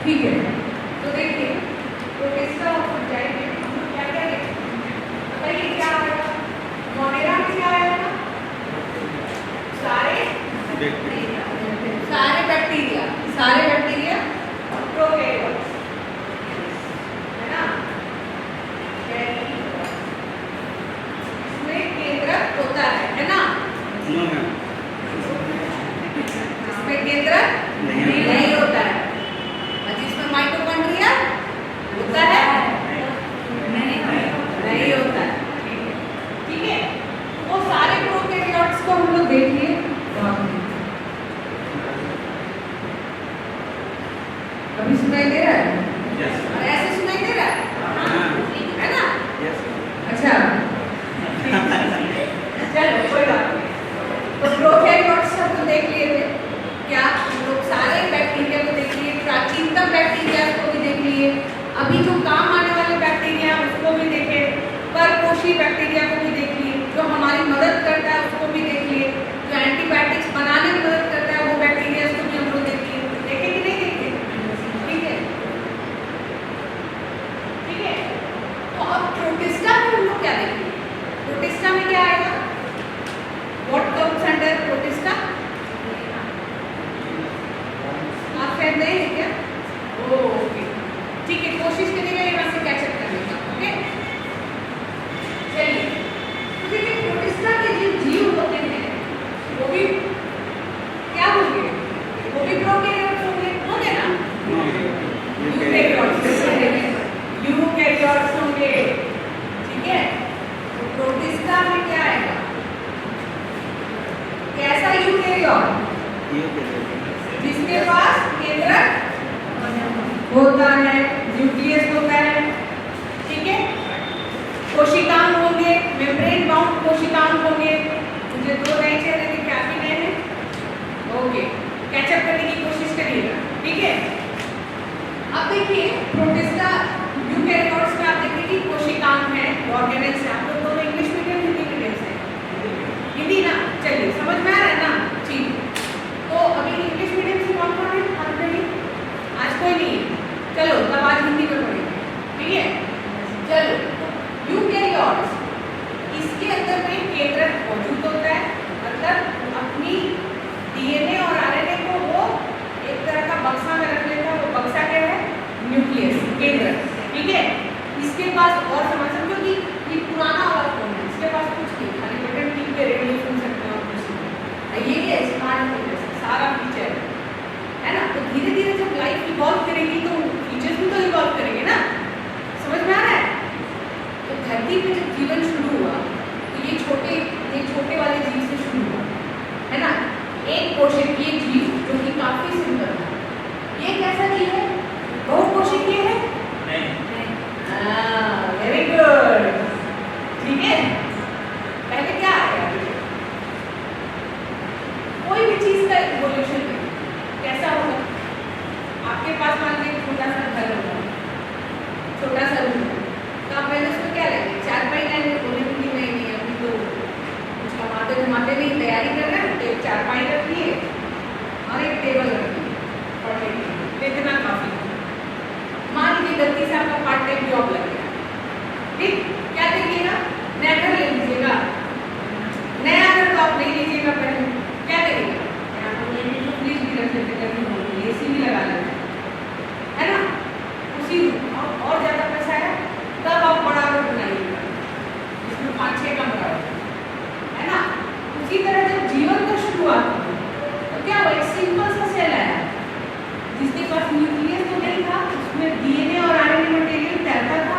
ठीक है, तो देखिए प्रोटिस्टा ऑफ फंजाई में हम लोग क्या क्या देखेंगे, बताइए क्या आएगा। मोनेरा में क्या आएगा, सारे बैक्टीरिया, सारे बैक्टीरिया प्रोकैरियोट्स, है ना। इसमें केंद्रक होता है ना। इसमें केंद्रक नहीं होता है। जिसमें माइटोकॉन्ड्रिया होता है नहीं होता है। ठीक है, वो सारे प्रोकैरियोट्स को हम लोग देखिए। अभी सुनाई दे रहा है? और ऐसे सुनाई दे रहा है ना? अच्छा चलो कोई बात नहीं। तो प्रोकैरियोट्स तो देख लिए थे क्या, हम लोग सारे बैक्टीरिया को देख लिए, प्राचीनतम बैक्टीरिया को भी देख लिए, अभी जो काम आने वाले बैक्टीरिया उसको भी देखे, परपोषी बैक्टीरिया को भी देख लिए, जो हमारी मदद करता है उसको भी देख लिए, जो एंटीबायोटिक्स बनाने में मदद करता है वो बैक्टीरिया को भी हम लोग देख लिए। देखे कि नहीं देखे? ठीक है, ठीक है। तो अब प्रोटिस्टा में हम लोग क्या देखेंगे, प्रोटिस्टा में क्या आएगा, व्हाट कम्स अंडर प्रोटिस्टा? आप शायद नहीं है क्या? ओके ठीक है, कोशिश करिएगा यहाँ से कैचअप करने का। ओके चलिए, तो देखिए प्रोटिस्टा के जो जीव होते हैं वो भी क्या होंगे, वो भी प्रोकैरियोट्स होंगे ना, यूकैरियोट्स होंगे। ठीक है, तो प्रोटिस्टा में क्या आएगा, कैसा यूकैरियोट, जिसके पास केंद्रक होता है, न्यूक्लियस होता है। ठीक है, कोशिकांग होंगे, मेम्ब्रेन बाउंड कोशिकांग होंगे। मुझे दो नए चेहरे दिखे, आप ही नए हैं। ओके, कैचअप करने की कोशिश करिएगा। ठीक है, अब देखिए प्रोटिस्टा यूकैरियोट्स में आप देखिए कि कोशिकांग है, ऑर्गेनेल्स है। आप लोग दोनों इंग्लिश मीडियम हिंदी मीडियम से, हिंदी ना, चलिए समझ में आ रहा है ना। ठीक, तो अभी इंग्लिश मीडियम से कौन कौन है? आप नहीं, आज कोई नहीं है, चलो तब आज हिंदी में पढ़ेंगे। ठीक है, चलो यूकैरियोट्स, इसके अंदर में केंद्रक मौजूद होता है, मतलब अपनी डीएनए और आरएनए को वो एक तरह का बक्सा में रख लेता है। वो बक्सा क्या है? न्यूक्लियस, केंद्रक। ठीक है, इसके पास और समझो कि ये पुराना वाला फोन है, इसके पास कुछ नहीं, खाली बटन टिप के रेडियो सुन सकते हो आप, कुछ नहीं। ये है स्मार्टफोन जैसा सारा फीचर है ना। तो धीरे धीरे जब लाइफ इवॉल्व करेगी तो फीचर्स भी तो इवॉल्व करेंगे ना, समझ में आ रहा है। तो धरती पे जब जीवन शुरू हुआ तो ये छोटे वाले जीव से शुरू हुआ, है ना। एक कोशिकीय जीव जो कि काफी सिंपल था। ये कैसा जीव है? बहुकोशिकीय है? Very good. ठीक है, पहले क्या आया, कोई भी चीज का इवोल्यूशन कैसा होगा। आपके पास मान लीजिए छोटा सा घर होगा, छोटा सा रूम है, तो आप पहले उसमें क्या लेंगे, चारपाई लेंगे। बोले कि नहीं अभी तो कुछ कमाते घुमाते नहीं, तैयारी कर रहे हैं, तो एक चारपाई रखिए और एक टेबल रखिए पढ़ने के लिए, इतना काफी। मान लीजिए गलती से आपका पार्ट टाइम जॉब लग गया, ठीक, क्या करिएगा, नया घर ले लीजिएगा। नया घर तो आप नहीं लीजिएगा, पहले क्या करिएगा, फ्रिज भी रख लेते, गर्मी होगी, एसी भी लगा लेते, है ना। उसी और ज्यादा पैसा है तब आप बड़ा घर बनाइएगा जिसमें 5-6 कमरा है ना। उसी तरह जब जीवन का शुरुआत हुई तो क्या हुआ, एक सिंपल सा सेल आया जिसके पास न्यूक्लियस तो नहीं था, उसमें डीएनए और आरएनए मटेरियल तैरता था।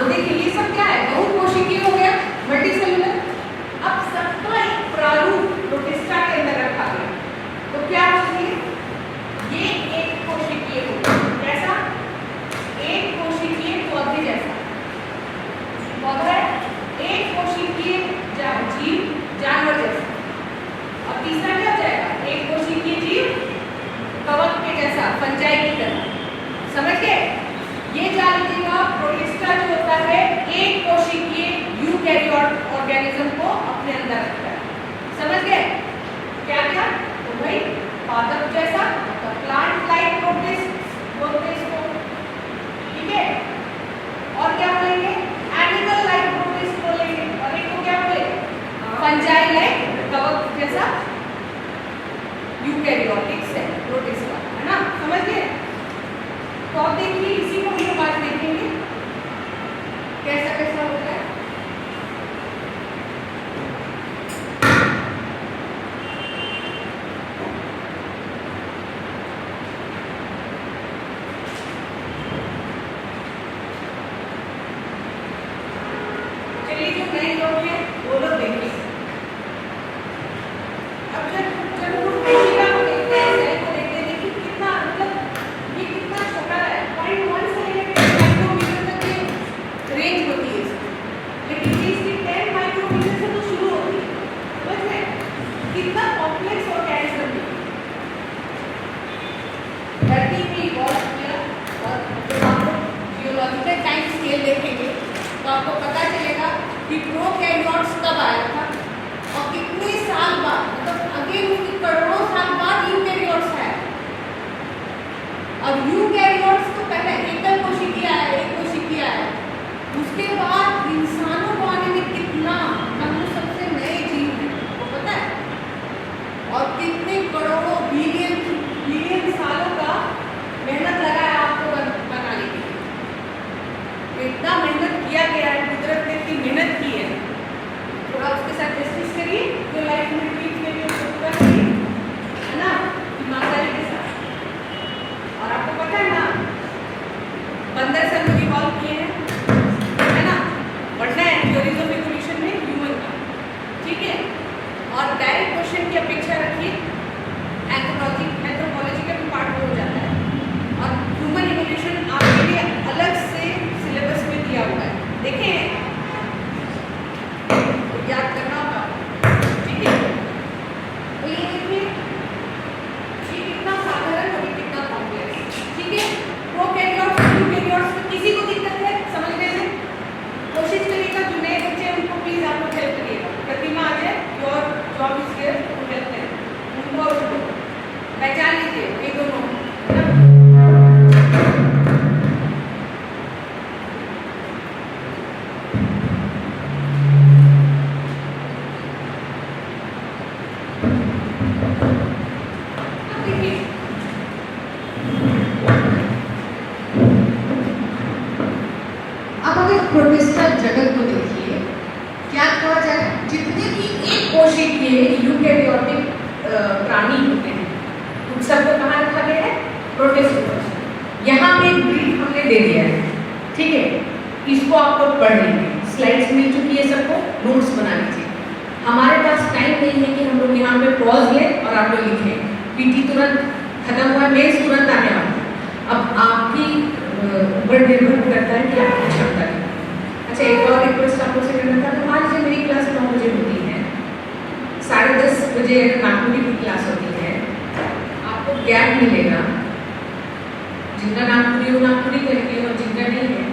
तो देखिए ये सब क्या है, बहुकोशिकीय हो गया, मल्टीसेलुलर। अब सबका एक प्रारूप प्रोटिस्टा के अंदर रखा गया, तो क्या होगी ये एक कोशिकीय होगा। कैसा? एक कोशिकीय पौधे जैसा पौधा है, एक कोशिकीय जीव जानवर जैसा। और तीसरा क्या हो जाएगा, एक कोशिकीय जीव कवक के जैसा, फंजाई की तरह। समझ गए? ये जान लीजिएगा प्रोटिस्टा जो होता है एक कोशिकीय यूकैरियोट ऑर्गेनिज्म को अपने अंदर रखता है। समझ गए? क्या क्या? तो भाई पादप जैसा, प्लांट लाइक प्रोटिस्ट बोलते हैं इसको, ठीक है। और क्या बोलेंगे, एनिमल लाइक प्रोटिस्ट बोलेंगे। और एक को क्या बोले, फंजाई लाइक, कवक जैसा यूकैरियोटिक सेल प्रोटिस्टा, है ना। समझ गए? तो अब देखिए इसी को हम बात देखेंगे कैसा कैसा होता है। चलिए जो नए लोग हैं वो लोग देखिए। अब जब कोशिका को देखते हैं, सेल को देखते हैं, देखिए कितना मतलब ये कितना छोटा है, 0.1 से लेकर 10 माइक्रोमीटर तक ये रेंज होती है इसकी। लेकिन ये इसकी 10 माइक्रोमीटर से तो शुरू होती है। समझ गए? कितना कॉम्प्लेक्स ऑर्गेनिज्म है। धरती में इवॉल्व किया, और जब आप लोग जियोलॉजिकल टाइम स्केल देखेंगे तो आपको पता चलेगा कि प्रोकैरियोट्स कब आया था और कितने साल बाद, मतलब अगेन उसके करोड़ों साल बाद यूकैरियोट्स आया। अब यूकैरियोट्स तो पहले एकल कोशिकीय आया, एक कोशिकीय आया, उसके बाद इंसानों को आने में कितना, हम लोग सबसे नए जीव हैं, वो पता है। और कितने करोड़ों बिलियन सालों का मेहनत लगा है आपको बनाने के लिए। इतना मेहनत किया गया है, कुदरत ने इतनी मेहनत की है। थोड़ा उसके साथ जस्टिस करिए, जो लाइफ में ट्रीट के लिए उसको पूरा करिए, है ना, ईमानदारी के साथ। और आपको पता है ना, बंदर से हम लोग इवॉल्व किए हैं, है ना। पढ़ना है थ्योरीज ऑफ इवोल्यूशन में ह्यूमन का, ठीक है। और डायरेक्ट क्वेश्चन की अपेक्षा रखिए, एंथ्रोपोलॉजिकल पार्ट हो जाता है। और ह्यूमन इवोल्यूशन आपके लिए अलग से सिलेबस में दिया हुआ है, देखें तो याद करना होगा, ठीक है। तो ये देखिए ये कितना साधारण और कितना कॉम्प्लेक्स, ठीक है। प्रोकैरियोट्स यूकैरियोट्स में किसी को दिक्कत है समझने में? कोशिश करिएगा, जो नए बच्चे हैं उनको प्लीज आप लोग हेल्प करिएगा। प्रतिमा आ जाए, your job is here to help them. उनको और उनको पहचान लीजिए ये दोनों, है ना। अब अगर प्रोटिस्टा जगत को देखिए, क्या कहा जाए, जितने भी एक कोशिकीय यूकैरियोटिक प्राणी होते हैं उन सबको कहाँ रखा गया है, प्रोटिस्टा। यहाँ पे एक ब्रीफ हमने दे दिया है, ठीक है। इसको आप लोग पढ़ लेंगे, स्लाइड्स मिल चुकी है सबको, नोट्स बना लीजिए। हमारे पास टाइम नहीं है कि हम लोग यहाँ पे पॉज लें और आप लोग लिखें। पीटी तुरंत खत्म हुआ, मेल्स तुरंत आने वाला। अब आपकी ऊपर निर्भर करता है कि आपकी क्षमता है। अच्छा, एक और रिक्वेस्ट आप लोग से करना था, तो मान लीजिए मेरी क्लास 9 बजे होती है, 10:30 बजे नागपुरी की क्लास होती है, आपको गैप मिलेगा। जिनका नागपुरी हो नागपुरी करेंगे, और जिनका नहीं है,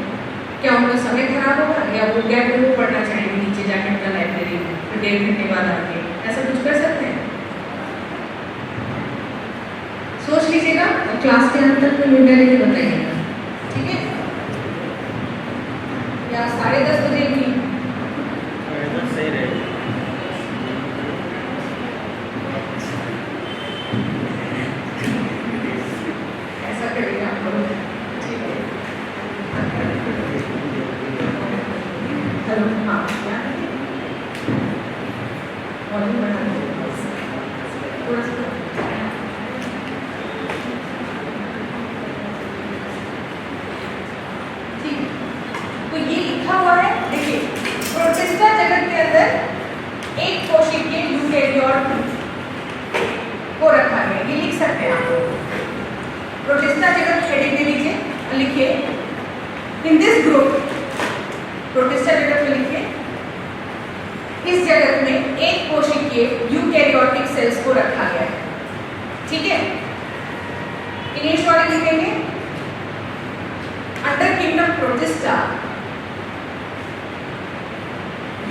क्या उनका समय खराब होगा या वो गैप में वो पढ़ना चाहेंगे नीचे जाके अपना लाइब्रेरी में, फिर 1.5 घंटे बाद आके, ऐसा कुछ कर सकते हैं? सोच लीजिएगा और क्लास के अंत तक में निर्णय लेके बताइएगा, ठीक है। या 10:30 बजे भी सही रहेगा। ऐसा करेंगे आप लोग, ठीक है। हेलो, हाँ, वॉल्यूम बढ़ा थोड़ा सा। ठीक, तो ये लिखा लिखिए इन दिस ग्रुप, प्रोटिस्टा जगत में लिखिए इस जगत में एक कोशिकीय यूकैरियोटिक सेल्स को रखा गया है। ठीक है, इंग्लिश वाले लिखेंगे under kingdom protista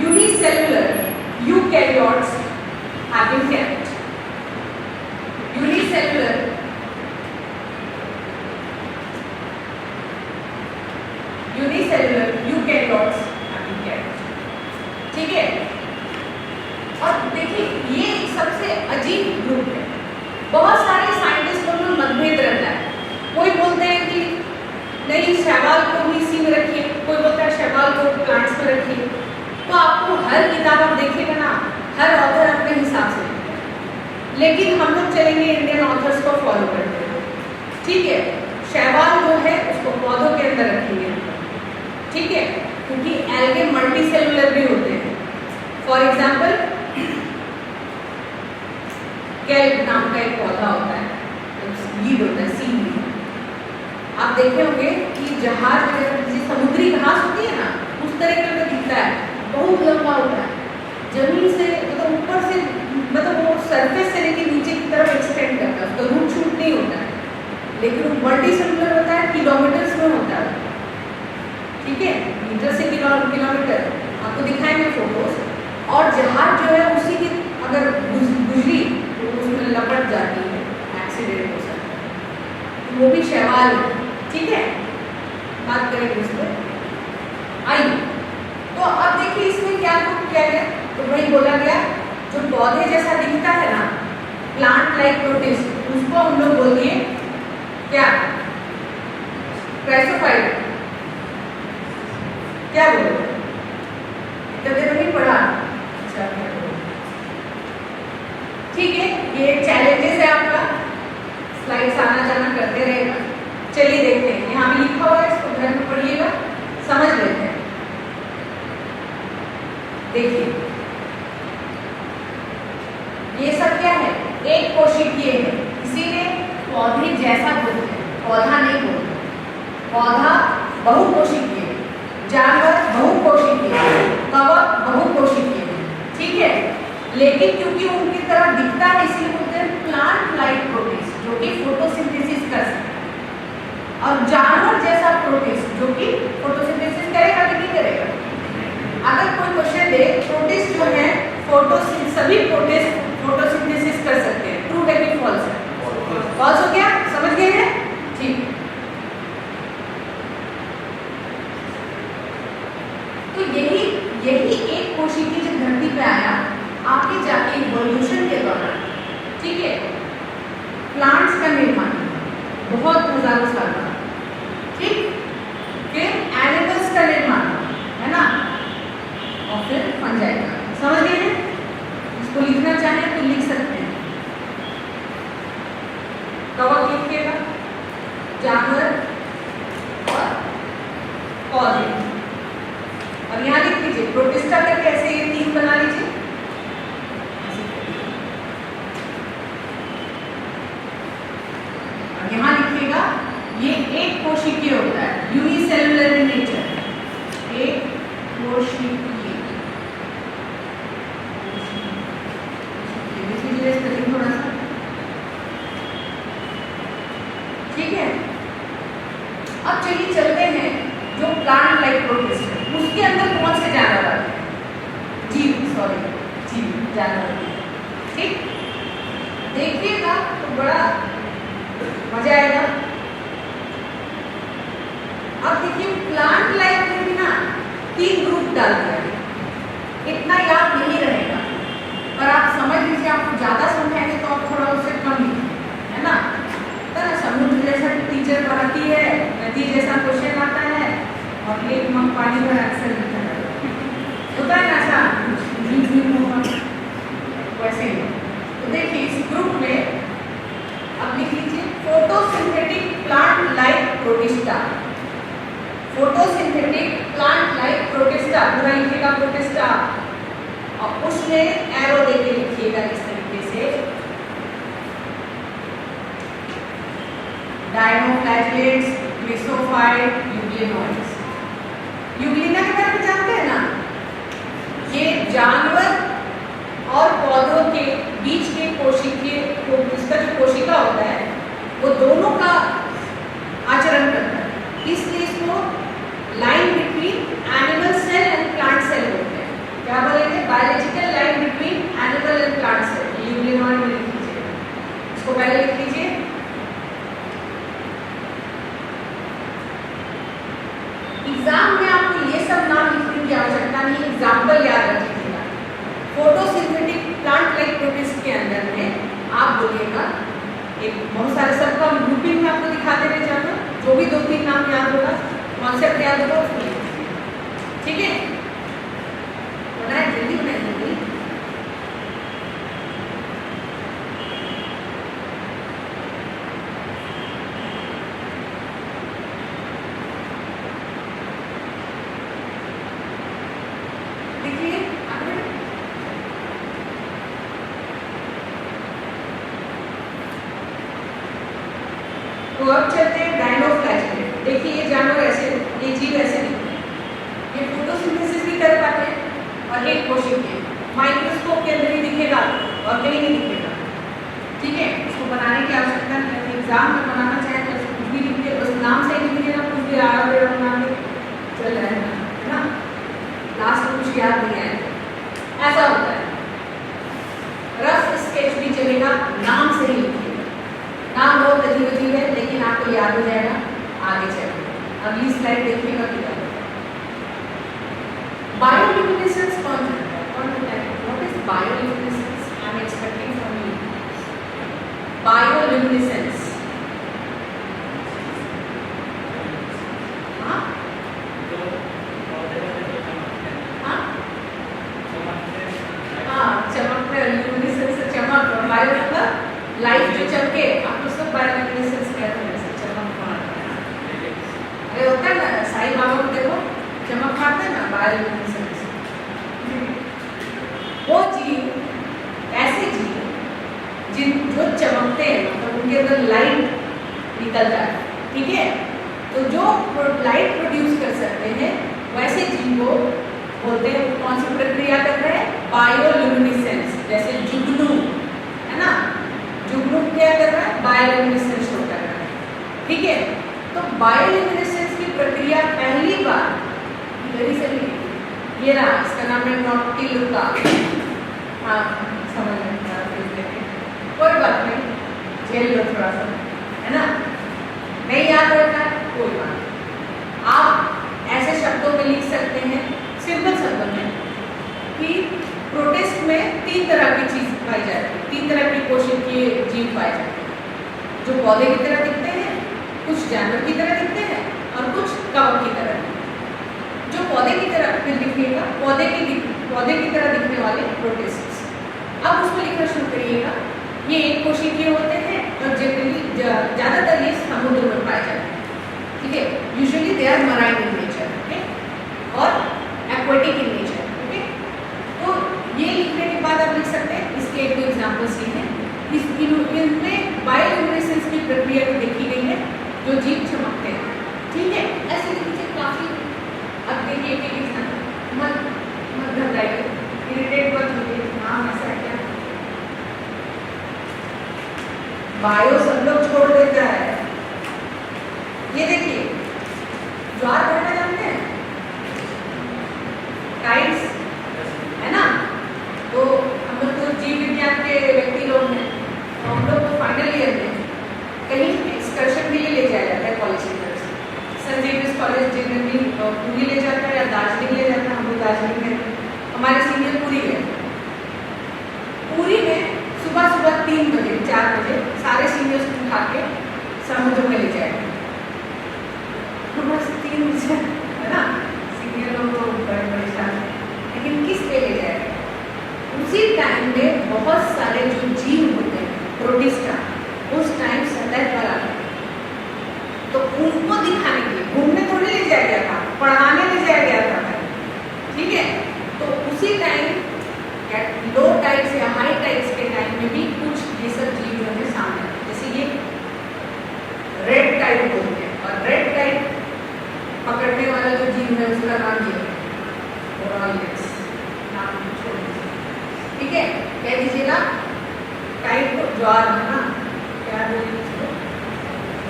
unicellular eukaryotes have been kept. Unicellular eukaryotes have been kept. ठीक है, और देखिए ये एक सबसे अजीब ग्रुप है। बहुत सारे साइंटिस्ट लोग में मतभेद रहता है। कोई बोलते हैं कि नहीं शैवाल को भी इसी में रखिए, कोई बोलता है शैवाल को प्लांट्स में रखिए। तो आपको हर किताब आप देखिएगा ना, हर ऑथर अपने हिसाब से लिखता है, लेकिन हम लोग चलेंगे इंडियन ऑथर्स को फॉलो करते हुए। ठीक है, शैवाल जो है उसको पौधों के अंदर रखेंगे। ठीक है, क्योंकि एल्गे मल्टी सेलुलर भी होते हैं। फॉर एग्जाम्पल कैल्प नाम का एक पौधा होता है, लीड होता है, सी लीड। आप देखे होंगे कि जहाज जैसे समुद्री घास होती है ना, उस तरीके का दिखता है, बहुत लंबा होता है, जमीन से मतलब ऊपर से मतलब वो सरफेस से लेके नीचे की तरफ एक्सटेंड करता है, उसका रूट शूट नहीं होता है, लेकिन वो मल्टी सेलुलर होता है, किलोमीटर्स में होता है। ठीक है, मीटर से किलोमीटर आपको दिखाएंगे फोटोज। और जहाज जो है उसी की अगर गुजरी तो उसमें लपट जाती है, एक्सीडेंट हो सकता है, वो भी शैवाल है। ठीक है, बात करेंगे उस पर। आइए, तो अब देखिए इसमें क्या ग्रुप किया गया, तो वही बोला गया जो पौधे जैसा दिखता है ना, प्लांट लाइक प्रोटिस्ट, उसको हम लोग बोल दिए क्या, क्राइसोफाइट। क्या बोलो, कभी नहीं पढ़ा? अच्छा, ठीक है, ये चैलेंजेस है आपका, स्लाइड्स आना जाना करते रहेगा। चलिए देखते हैं, यहाँ भी लिखा हुआ है, इसको घर में पढ़िएगा, समझ लेते हैं। देखिए ये सब क्या है, एक कोशिकीय है, इसीलिए पौधे जैसा बोलते हैं, पौधा नहीं बोलते। पौधा बहुकोशिकीय, जानवर बहुकोशिकीय, कवक बहुकोशिकीय। ठीक है, लेकिन क्योंकि उनकी तरह दिखता है इसलिए बोलते हैं प्लांट लाइक प्रोटिस्ट, जो कि फोटोसिंथेसिस कर सकता है, और जानवर जैसा प्रोटिस्ट जो कि फोटोसिंथेसिस करेगा कि नहीं करेगा। अगर कोई क्वेश्चन दे, प्रोटिस्ट जो है सभी प्रोटिस्ट फोटोसिंथेसिस कर सकते हैं, ट्रू है कि फॉल्स है? फॉल्स हो गया, समझ गए हैं? ठीक, तो यही एक कोशिकीय जब धरती पे आया, आगे जाके इवोल्यूशन के दौरान, ठीक है, प्लांट्स का निर्माण बहुत हजारों साल बाद, ठीक, फिर एनिमल्स का निर्माण, है ना, और फिर फंजाई का। समझ गए हैं? इसको लिखना चाहें तो लिख सकते हैं, कवक लिखिएगा, जानवर और पौधे, और यहाँ लिख लीजिए प्रोटिस्टा करके, ऐसे ये तीन बना लीजिए। और यहाँ लिखिएगा ये एक कोशिकीय होता है, यूनिसेलुलर इन नेचर, एक कोशिकीय। थोड़ा सा, ठीक है। अब चलिए चलते हैं जो प्लांट लाइक प्रोटिस्ट है, उसके अंदर कौन से जानवर आते हैं? जीव जानवर। ठीक, देखिएगा तो बड़ा मजा आएगा। अब देखिए प्लांट लाइफ में भी ना 3 ग्रुप डाल दिया है, इतना याद नहीं रहेगा, पर आप समझ लीजिए, आपको ज्यादा समझाएंगे तो आप थोड़ा उससे कम लिखिए, है ना। तो ना समुद्र जैसा टीचर पढ़ाती है, नदी जैसा क्वेश्चन आता है, और एक मग पानी भर अक्सर लिखा होता है ना, ऐसा वैसे ही। तो देखिए इस ग्रुप में अब लिख लीजिए photosynthetic plant like protista, photosynthetic plant like protista, पूरा लिखिएगा प्रोटिस्टा, और उसमें एरो देके लिखिएगा इस तरीके से, डायनोफ्लैगेलेट्स मेसोफाइट, यूग्लिनोइड्स। यूग्लिना के बारे में जानते हैं ना? ये जानवर और पौधों के बीच के इसका जो कोशिका होता है वो दोनों का आचरण करता है, इसलिए इसको line between animal cell and plant cell बोलते हैं। क्या बोलेंगे? Biological line between animal and plant cell. Euglenoid में लिख लीजिए, इसको पहले लिख लीजिए। एग्जाम में आपको ये सब नाम लिखने की आवश्यकता नहीं, एग्जाम्पल याद रखिएगा। फोटोसिंथेटिक प्लांट लाइक प्रोटिस्ट के अंदर में आप बोलिएगा, एक बहुत सारे सबका ग्रुपिंग में आपको दिखाते रहे जाना, जो भी 2-3 नाम याद होगा, कॉन्सेप्ट याद होगा उसको लिख दीजिए। ठीक है, बनाए जल्दी बनाइए। तो अब चलते हैं डायनोफ्लैजेलेट। देखिए ये जानवर ऐसे, ये जीव ऐसे दिखते हैं, ये फोटोसिंथेसिस भी कर पाते हैं और एक कोशिकीय माइक्रोस्कोप के अंदर ही दिखेगा और कहीं नहीं दिखेगा। ठीक है, इसको बनाने की आवश्यकता नहीं है। एग्जाम में बनाना चाहे तो कुछ भी लिखिए, बस नाम से ही लिखिएगा, कुछ भी आया हुआ बना के चल जाएगा, है ना? लास्ट में कुछ याद नहीं आएगा, ऐसा होता है। रफ स्केच भी चलेगा, नाम से ही लिखिएगा। नाम बहुत अजीब है लेकिन आपको याद हो जाएगा आगे चलकर। अगली स्लाइड देखिएगा क्या होगा। बायोल्यूमिनेसेंस कौन है? What is bioluminescence? I am expecting from you. Bioluminescence, हाँ हाँ, चमक रहे, ल्यूमिनेसेंस से चमक, और बायो मतलब लाइफ जो चमके, आप उसको बायोल्यूमिनेसेंस कहते हैं, ऐसे चमक मारता है। अरे होता है ना, साईं बाबा को देखो चमक मारते हैं ना, बायोल्यूमिनेसेंस। वो जीव, ऐसे जीव जो चमकते हैं, मतलब उनके अंदर लाइट निकलता है। ठीक है, तो जो लाइट प्रोड्यूस कर सकते हैं वैसे जीव को बोलते हैं, कौन सी प्रक्रिया कर रहे हैं? बायोल्यूमिनेसेंस। जैसे जुगनू है ना, जुगनू क्या कर रहा है? बायोल्यूमिनेसेंस शो कर रहा है। ठीक है, तो बायोल्यूमिनेसेंस की प्रक्रिया पहली बार इधर से ये रहा, इसका नाम है नॉक्टिलुका। हाँ समझ में कोई बात नहीं, झेल लो थोड़ा सा, है ना? नहीं याद रहता है कोई बात। आप ऐसे शब्दों में लिख सकते हैं, सिंपल शब्दों में, कि प्रोटिस्ट में 3 तरह की चीज पाई जाती है, 3 तरह की कोशिकीय जीव पाए जाते हैं, जो पौधे की तरह दिखते हैं, कुछ जानवर की तरह दिखते हैं और कुछ कवक की तरह। जो पौधे की तरह फिर दिखेगा, पौधे की तरह दिखने वाले प्रोटिस्ट। अब उसको लिखना शुरू करिएगा। ये एक कोशिकीय होते हैं और जनरली ज़्यादातर ये समुद्र में पाए जाते हैं। ठीक है, usually they are marine in nature, okay, और एक्वेटिक इन नेचर। ओके, तो ये लिखने के बाद आप लिख सकते हैं, इसके एक दो एग्जाम्पल्स हैं। इनमें बायोल्यूमिनेसेंस की प्रक्रिया तो देखी गई है, जो जीव चमकते हैं। ठीक है, ऐसे देखिए काफी। अब देखिए एक एग्जाम्पल, मत घबराइए, इरिटेट मत होइए। हाँ ऐसा है क्या? बायो सब लोग छोड़ देता है। ये देखिए, ज्वार भाटा जानते हैं? टाइड्स, है ना? तो हम लोग तो जीव विज्ञान के व्यक्ति लोग हैं, तो हम लोग को फाइनल ईयर में कहीं एक्सकर्शन के लिए ले जाया जाता है कॉलेज की तरफ से। सेंट जेवियर्स कॉलेज जनरली पूरी ले जाता है या दार्जिलिंग ले जाता है। हम लोग दार्जिलिंग में, हमारे सीनियर पूरी गए। पूरी में सुबह 3 बजे 4 बजे सारे सीनियर्स को उठा के समुद्र में ले जाएंगे। बस 3 बजे, है ना? सीनियर लोग तो बड़े परेशान हैं, लेकिन किस पे ले जाएंगे? उसी टाइम में बहुत सारे जो जीव होते हैं प्रोटिस्टा, उस टाइम सतह पर आते हैं, तो उनको दिखाने के लिए घूमने थोड़ी ले जाया गया था, पढ़ाने ले जाया गया था। ठीक है, तो उसी टाइम लो टाइड्स या हाई टाइड्स के टाइम में भी कुछ ये सब जीव जो है सामने आते हैं। जैसे ये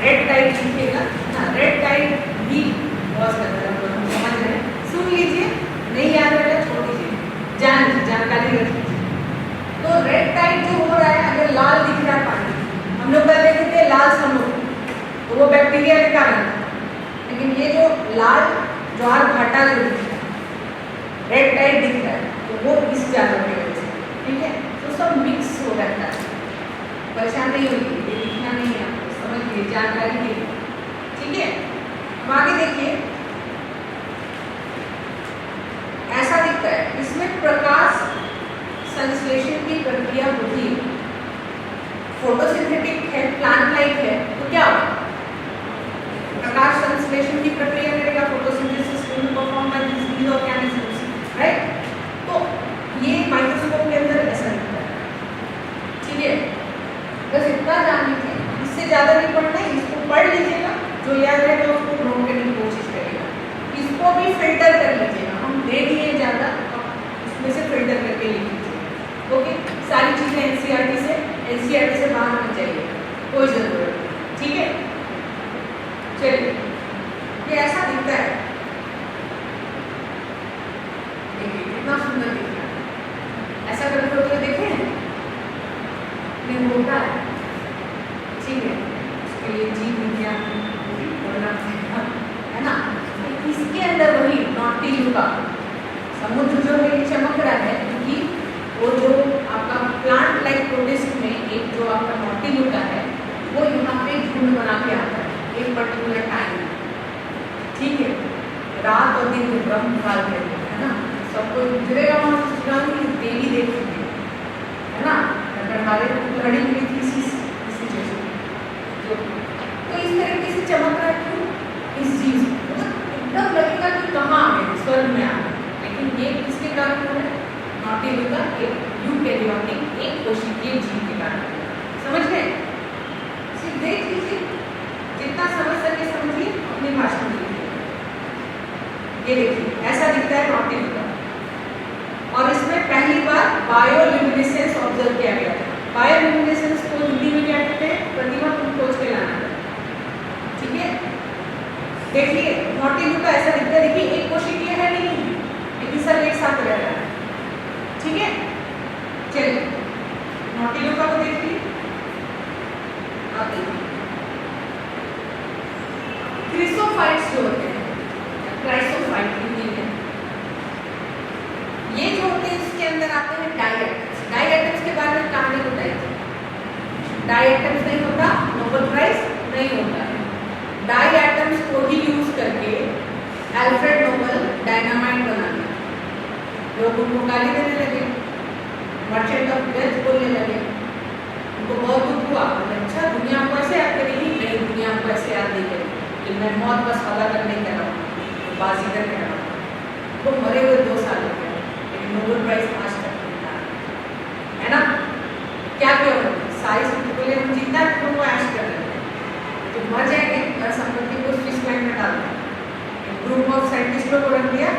रेड टाइड दिखेगा ना, रेड टाइड भी वॉश करता है, हम समझ रहे हैं। सुन लीजिए, नहीं याद रहेगा छोड़ दीजिए, जानकारी रख लीजिए। तो रेड टाइड जो हो रहा है, अगर लाल दिख रहा है पानी, हम लोग कल देखे थे लाल समुद्र, तो वो बैक्टीरिया के कारण, लेकिन ये जो लाल ज्वार भाटा जो दिख रहा है, रेड टाइड दिख रहा है, तो वो इस जानवर की वजह से, ठीक है। तो सब मिक्स हो रहता है, परेशान नहीं होगी, ये दिखना नहीं है आपको, समझ लीजिए, जानकारी के लिए, ठीक है। अब आगे देखिए, ऐसा दिखता है, इसमें प्रकाश संश्लेषण की प्रक्रिया होती है, फोटोसिंथेटिक है, प्लांट लाइक है, तो क्या होगा, प्रकाश संश्लेषण की प्रक्रिया करेगा, photosynthesis will perform by these organisms, right. तो ये माइक्रोस्कोप के अंदर ऐसा दिखता है, ठीक है। बस इतना जान लीजिए, इससे ज्यादा नहीं पढ़ना है, इसको पढ़ लीजिएगा, जो याद रहेगा उसको नोट करने की कोशिश करिएगा, इसको भी फिल्टर कर लीजिएगा, हम दे दिए ज्यादा, इसमें से फिल्टर करके लिख लीजिए, ओके। सारी चीजें एनसीईआरटी से बाहर होनी चाहिए, कोई जरूरत नहीं, ठीक है। चलिए, ये ऐसा दिखता है, देखिए कितना सुंदर दिख रहा है, ऐसा करके होते हुए देखे हैं, नहीं होता है, ठीक है। उसके लिए जीव विज्ञान पढ़ना है ना। इसके अंदर वही नॉटिल्यूका समुद्र जो है चमक रहा है, क्योंकि वो जो आपका प्लांट लाइक प्रोटिस्ट में एक जो आपका नॉटिल्यूका है, वो यहाँ पे झुंड बना के आता है एक पर्टिकुलर टाइम, ठीक है। रात और दिन में ब्रह्म काल कहते हैं, है ना। सबको गुजरेगा वहाँ डेली देखेंगे, है ना, अगर हमारे लड़ी हुई थी इसी जैसे, तो इस तरीके से चमक रहा है, क्यों, इस चीज एकदम लगेगा कि कहाँ आ गए, स्वर्ग में आ गए, लेकिन ये किसके कारण हो रहा है, नॉटिल्यूका एक यूकैरियोटिक एक कोशिकीय जीव के कारण, समझ गए। सिर्फ देख लीजिए, जितना समझ सके समझिए, अपनी भाषा में लिखिए। ये देखिए ऐसा दिखता है नॉटिल्यूका, और इसमें पहली बार बायोल्यूमिनेसेंस ऑब्जर्व किया गया था। बायोल्यूमिनेसेंस को हिंदी में क्या कहते हैं, प्रतिमा तुम खोज के लाना, ठीक है। देखिए नॉटिल्यूका ऐसा दिखता है, देखिए एक कोशिकीय है नहीं, लेकिन सब एक साथ रह रहा है, ठीक है। चलिए नॉटिल्यूका को देखिए, आगे क्रिसोफाइट्स जो होते हैं, क्राइसोफाइट हिंदी में, ये जो होते हैं इसके अंदर आते हैं डायएटम्स। डायएटम्स के बारे में कहानी बताई थी, डायएटम्स नहीं होता, नोबेल प्राइज नहीं होता है। डायएटम्स को ही यूज करके अल्फ्रेड नोबेल डायनामाइट बना दिया, लोग उनको गाली देने लगे, मर्चेंट ऑफ डेथ बोलने लगे, उनको बहुत दुख हुआ, अच्छा दुनिया को ऐसे याद करेगी, नहीं दुनिया को ऐसे याद नहीं करेगी, कि मैं मौत बस वादा करने कर रहा हूँ, बाजी कर रहा हूँ। तो मरे हुए 2 साल हो गए, लेकिन नोबेल प्राइज आज तक नहीं मिला, है ना। क्या क्यों साइंस बोले हम जितना तुमको ऐश कर रहे हैं, तो मर जाएंगे, और संपत्ति को स्विस बैंक में डाल दें। ग्रुप ऑफ साइंटिस्टों को रख दिया,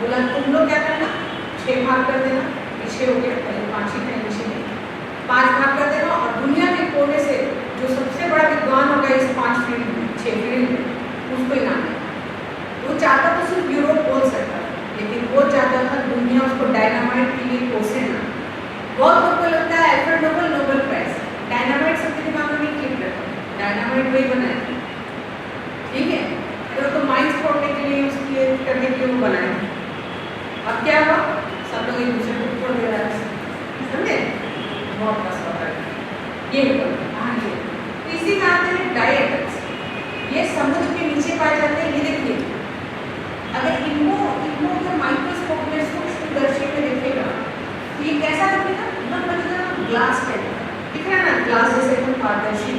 बोला तुम लोग क्या करना, 6 भाग कर देना, पीछे हो गया, पहले 5 ही थे, नीचे नहीं, 5 भाग कर देना, और दुनिया के कोने से जो सबसे बड़ा विद्वान होगा इस 5 फील्ड में, 6 फील्ड में, उसको इनाम है। वो चाहता तो सिर्फ यूरोप बोल सकता, लेकिन वो चाहता था दुनिया उसको डायनामाइट के लिए कोसे ना। बहुत लोगों को लगता है Alfred Nobel Nobel prize, dynamite सबके दिमाग में नहीं क्लिक करता, डायनामाइट वही बनाया, ठीक है। तो माइंस फोड़ने के लिए उसकी करने के लिए वो बनाया। अब क्या हुआ, सब लोग एक दूसरे को फोड़ दे रहा है, समझे, बहुत बस होता है ये हुआ। हाँ ये तो इसी में आते हैं डायएटम्स, ये समुद्र के नीचे पाए जाते हैं। ये देखिए, अगर इनको अगर माइक्रोस्कोप में सूक्ष्मदर्शी में देखेगा तो ये कैसा दिखेगा, एकदम लगेगा ग्लास टाइप दिख रहा है ना, ग्लास जैसे एकदम पारदर्शी,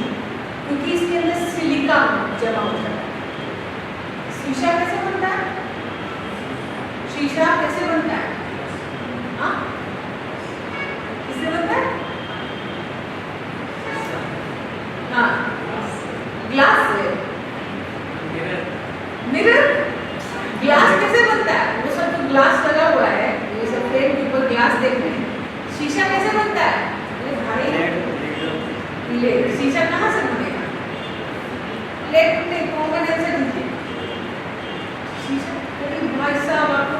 क्योंकि इसके अंदर सिलिका जमा होता है। शीशा कैसे बनता है, शीशा कैसे बनता है, हाँ किससे बनता है, हाँ ग्लास से, मिरर, ग्लास कैसे बनता है, वो सब जो ग्लास लगा हुआ है, ये सब फ्रेम के ऊपर ग्लास देख रहे हैं। शीशा कैसे बनता है, भारी शीशा कहाँ से बनेगा, लेट में कॉमन आंसर दीजिए। शीशा, अरे भाई साहब आपको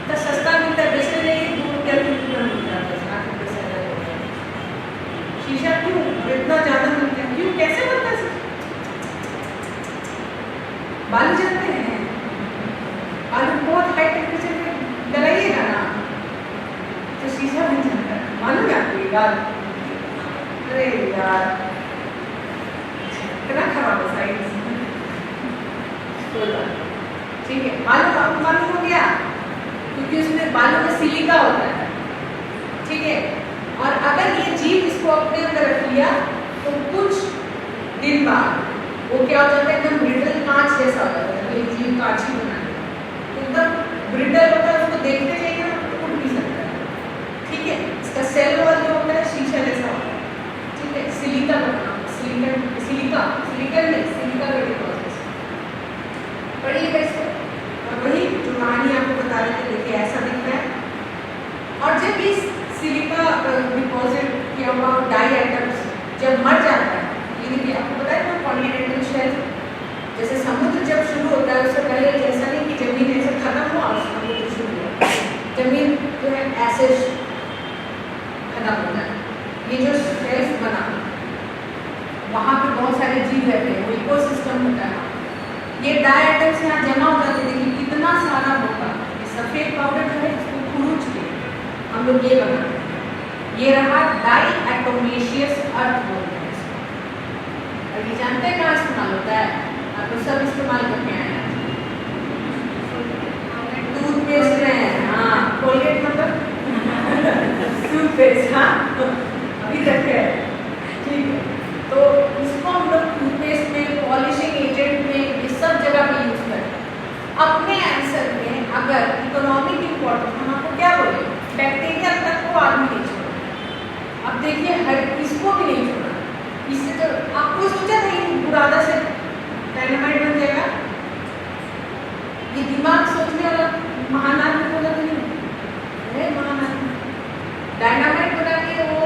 तो सस्ता मिलता है, वैसे नहीं 2 रुपया 3 रुपया मिलता है, बस 8 रुपये से ज़्यादा होता है। शीशा क्यों इतना ज़्यादा मिलता है, क्यों, कैसे बनता है? बालू जलते हैं, बालू बहुत हाई टेम्परेचर पे जलाइएगा ना तो शीशा बन जाता है, मालूम है आपको ये बात? अरे यार कितना खराब है साइंस। ठीक है, बालू आपको मालूम हो गया क्योंकि उसमें बालू में सिलिका होता है, ठीक है। और अगर ये जीव इसको अपने अंदर रख लिया तो कुछ दिन बाद वो क्या हो जाता है, एकदम ब्रिटल कांच जैसा हो जाता है। ये जीव कांच ही बना है, एकदम ब्रिटल होता है, उसको देखते जाइए ना तो उठ भी सकता है, ठीक है। इसका सेल वॉल जो होता है शीशा जैसा होता है, ठीक है। सिलिका बनाना, सिलिका नहीं, सिलिका का डिपॉजिट पढ़िएगा इसको। और वही जो कहानी आपको बता रहे थे, देखिए ऐसा दिखता है। और जब इस सिलिका डिपॉजिट किया हुआ डाई आइटम्स जब मर जाता है, ये देखिए आपको पता है ना कॉन्टिनेंटल शेल्फ, जैसे समुद्र जब शुरू होता है उससे पहले जैसा नहीं कि जमीन ऐसे खत्म हुआ और समुद्र शुरू हुआ, जमीन जो है ऐसे खत्म होता है। ये जो शेल्फ बना वहाँ पे बहुत सारे जीव रहते हैं, वो इकोसिस्टम होता है। ये डाई आइटम्स यहाँ जमा हो जाते हैं, देखिए कितना सारा होगा। ये सफ़ेद पाउडर जो है इसको खुरूच के हम लोग ये बनाते हैं। ये रहा डाई एटोमेशियस अर्थ बोलते हैं इसको। और ये जानते हैं कहाँ इस्तेमाल होता है? आप तो सब इस्तेमाल करके आए हैं, टूथपेस्ट में। हाँ, कोलगेट मतलब टूथपेस्ट, हाँ अभी तक है, ठीक है। तो इसको हम लोग टूथपेस्ट में, पॉलिशिंग एजेंट में, ये सब जगह पे यूज करते हैं। अपने आंसर में अगर इकोनॉमिक इम्पोर्टेंस, हम आपको क्या बोले, बैक्टीरिया तक को आदमी नहीं छोड़ा। अब देखिए हर इसको भी नहीं छोड़ा, इससे तो आपको सोचा था कि बुरादा से डायनामाइट बन जाएगा। ये दिमाग सोचने वाला महान आदमी बोला तो नहीं, अरे महान आदमी डायनामाइट बना के वो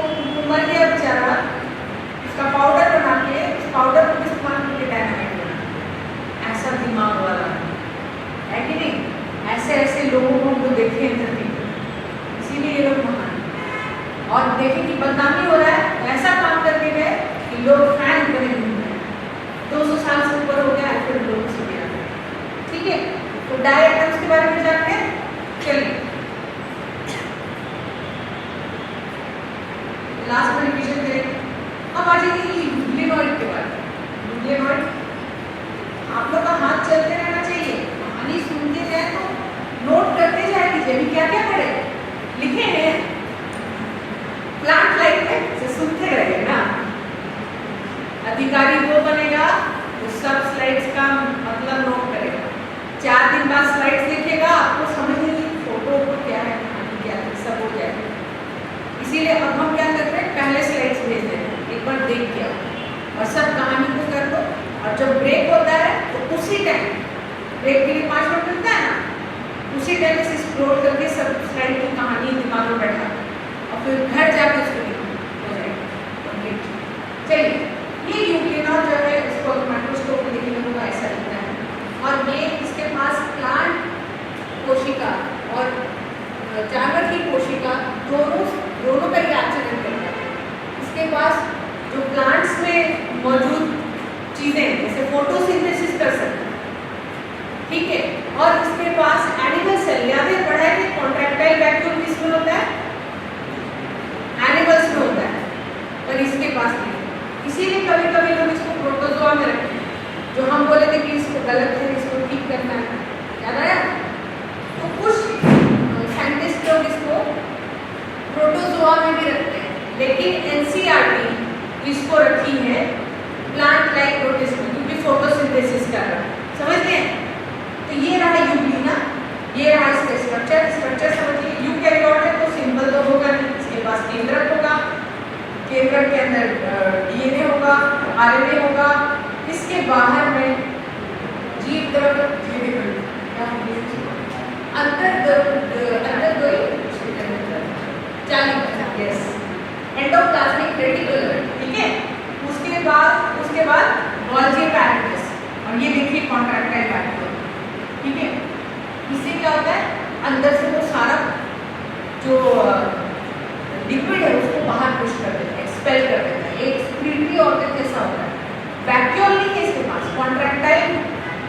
मर गया बेचारा, उसका पाउडर बना के उस पाउडर को इस्तेमाल करके डायनामाइट बना। ऐसा दिमाग वाला है कि नहीं? ऐसे ऐसे लोगों को हम लोग देखे हैं धरती पर, इसीलिए ये लोग महान। और देखें कि बदनामी हो रहा है, ऐसा काम करके गए कि लोग फैन बने घूम रहे हैं। 200 साल से ऊपर हो गया फिर लोग से गया, ठीक है। तो डाई आइटम्स के बारे में जानते हैं, चलिए लास्ट में रिवीजन करेंगे। अब आ जाइए लिनोइड के बारे में। लिनोइड आप लोग का हाथ चलते रहना चाहिए, कहानी सुनते जाए तो नोट करते जाए कि अभी क्या क्या पढ़े लिखे हैं। प्लांट लाइफ में से सुनते रहिए ना, अधिकारी वो बनेगा तो सब स्लाइड्स का मतलब नोट करेगा। 4 दिन बाद स्लाइड्स देखेगा, आपको समझ नहीं फोटो को क्या है, कहानी क्या है, सब हो जाएगा। इसीलिए अब हम क्या करते हैं, पहले स्लाइड्स भेज देते हैं, एक बार देख के आओ और सब कहानी को कर लो। और जब ब्रेक होता है तो उसी टाइम, ब्रेक के लिए 5 मिनट मिलता है ना, उसी टाइम से स्क्रॉल करके सब स्लाइड की कहानी दिमाग में बैठा और फिर घर जाके उसको हो जाएगा कंप्लीट। चलिए, ये यूकेनॉल जो है उसको माइक्रोस्कोप में देखने को ऐसा दिखता है, और ये इसके पास प्लांट कोशिका और जानवर की कोशिका दोनों का ही आचरण करता है। इसके पास जो प्लांट्स में मौजूद चीज़ें जैसे फोटोसिंथेसिस कर सकते हैं, ठीक है। और इसके पास एनिमल सेल, याद है पढ़ा है कि कॉन्ट्रैक्टाइल वैक्यूम किसमें होता है, एनिमल्स में होता है, पर इसके पास नहीं। इसीलिए कभी कभी लोग इसको प्रोटोजोआ में रखते हैं, जो हम बोले थे कि इसको गलत है, इसको ठीक करना है, याद आया? तो कुछ साइंटिस्ट लोग इसको प्रोटोजोआ में भी रखते हैं, लेकिन एनसीईआरटी इसको रखी है प्लांट लाइक प्रोटिस्ट में, क्योंकि फोटोसिंथेसिस कर रहा है, समझ गए? तो ये रहा यूग्लिना, ये रहा इसका स्ट्रक्चर समझिए। यूकैरियोट है तो सिंपल तो होगा नहीं, इसके पास केंद्रक होगा, केंद्रक के अंदर डीएनए होगा, आरएनए होगा, इसके बाहर में जीव द्रव्य एंडोप्लाज्मिक रेटिकुलम, ठीक है। उसके बाद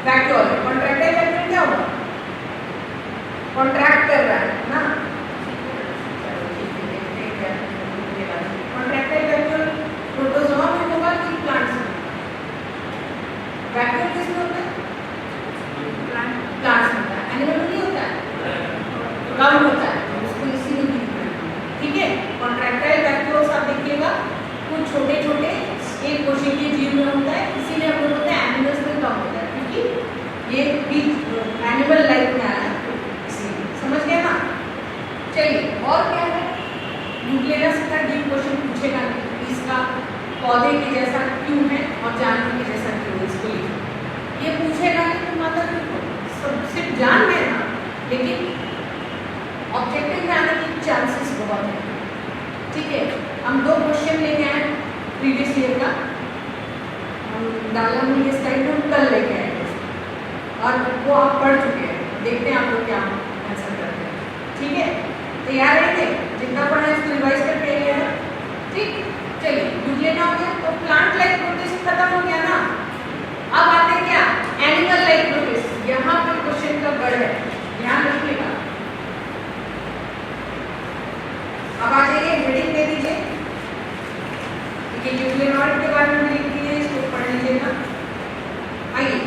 वैक्यूल कॉन्ट्रैक्टाइल वैक्यूल क्या होगा? कॉन्ट्रैक्ट कर रहा है ना। कॉन्ट्रैक्टाइल वैक्यूल प्रोटोजोआ में होगा कि प्लांट्स में? वैक्यूल किसमें होता है? प्लांट्स में होता है। एनिमल में नहीं होता है, कम होता है, उसको इसी में दिखता है। ठीक है, कॉन्ट्रैक्टाइल वैक्यूल्स आप देखिएगा कुछ छोटे छोटे एक कोशिकीय जीव में होता है, इसीलिए हम लोग बोलते हैं एनिमल्स में कम होता है, क्योंकि ये भी एनिमल लाइफ में आया इसीलिए। समझ गए ना? चलिए, और क्या है? न्यूक्लियस का डीप क्वेश्चन पूछेगा कि इसका पौधे के जैसा क्यों है और जानवर के जैसा क्यों है, इसको लिखो। ये पूछेगा कि तुम माता सब सिर्फ जान गए ना, लेकिन ऑब्जेक्टिव में आने की चांसेस बहुत है। ठीक है, हम 2 क्वेश्चन लेके आए प्रीवियस ईयर का, हम डाला मूल्य इस टाइम हम कल लेके आए और वो आप पढ़ चुके हैं। देखते हैं आप लोग क्या आंसर करते हैं। ठीक है, तैयार रहेंगे? जितना पढ़ा है इसको रिवाइज करके आइए ना। ठीक, चलिए, न्यूक्लियस हो गया तो प्लांट लाइक प्रोटिस्ट खत्म हो गया ना। अब आते हैं क्या? Animal like protist. यहाँ पर क्वेश्चन का गढ़ है, ध्यान रखिएगा। अब आ जाइए, हेडिंग दे दीजिए कि न्यूक्लियोइड के बारे में लिख दिए, इसको पढ़ लीजिएगा। आइए,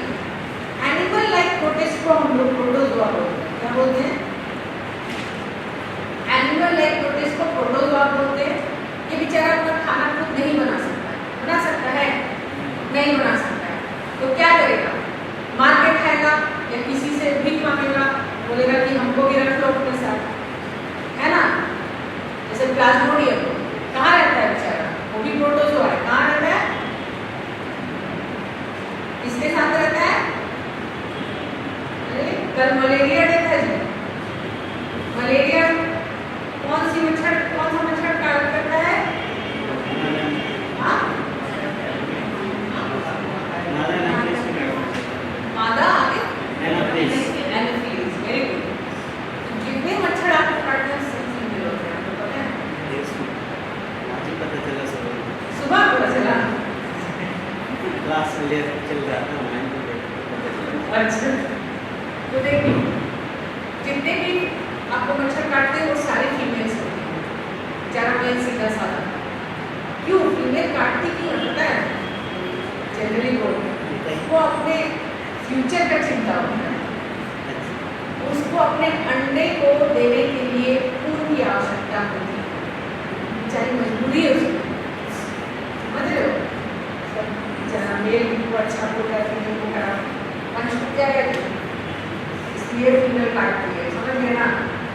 एनिमल लाइक प्रोटिस्ट को हम लोग प्रोटोजोआ बोलते हैं। क्या बोलते हैं? एनिमल लाइक प्रोटिस्ट को प्रोटोजोआ बोलते हैं। ये बेचारा अपना खाना खुद नहीं बना सकता है। बना सकता है? नहीं बना सकता है। तो क्या करेगा? मार के खाएगा या किसी से भीख मांगेगा, बोलेगा कि हमको भी रख लो अपने साथ, है ना? जैसे प्लाज्मोडियम कहाँ रहता है बेचारा? वो भी प्रोटोजोआ है। कहाँ रहता है? किसके साथ रहता है? अरे कल मलेरिया डे था जी। मलेरिया कौन सा मच्छर करता है? हाँ, मादा आगे एनाफिलीज। Very good. जितने मच्छर आपको काटते हैं सब फीमेल होते हैं, आपको पता है? सुबह पता चला, क्लास चल रहा था। अच्छा, तो देखिए जितने भी आपको मच्छर काटते हैं वो सारे फीमेल्स होते हैं, जरा मेल सीधा साधा। क्यों फीमेल काटती क्यों है पता है? जनरली वो अपने फ्यूचर का चिंता होता है, उसको अपने अंडे को देने के लिए खून की आवश्यकता होती है, बेचारी मजबूरी है उसकी। समझ रहे हो? जरा मेल को अच्छा होता है, फीमेल को खराब, वंश क्या कहते हैं, इसलिए फीमेल काटती है। समझ गए ना?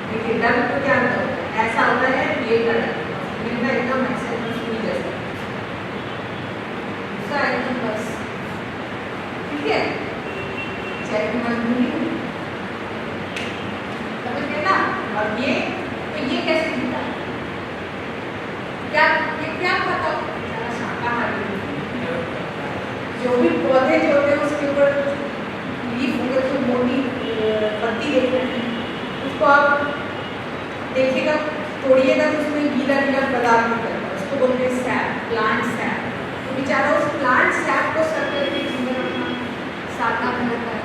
देखिए डर तो क्या होता है, ऐसा होता है ये डर फीमेल का एकदम ऐसे मजबूरी जैसा, उसका एकदम बस। ठीक है, चाहे मजबूरी हो, समझ गए ना? और ये तो ये कैसे जीता है? क्या ये क्या पता? जरा शाकाहारी जो भी पौधे जो होते हैं उसके ऊपर लीफ होकर जो मोटी पत्ती देखते हैं, उसको आप देखिएगा, तोड़िएगा तो उसमें गीला गीला पदार्थ निकलता है, उसको बोलते हैं सैप, प्लांट सैप। तो बेचारा उस प्लांट सैप को सर करके जीवन अपना साधना में रहता है,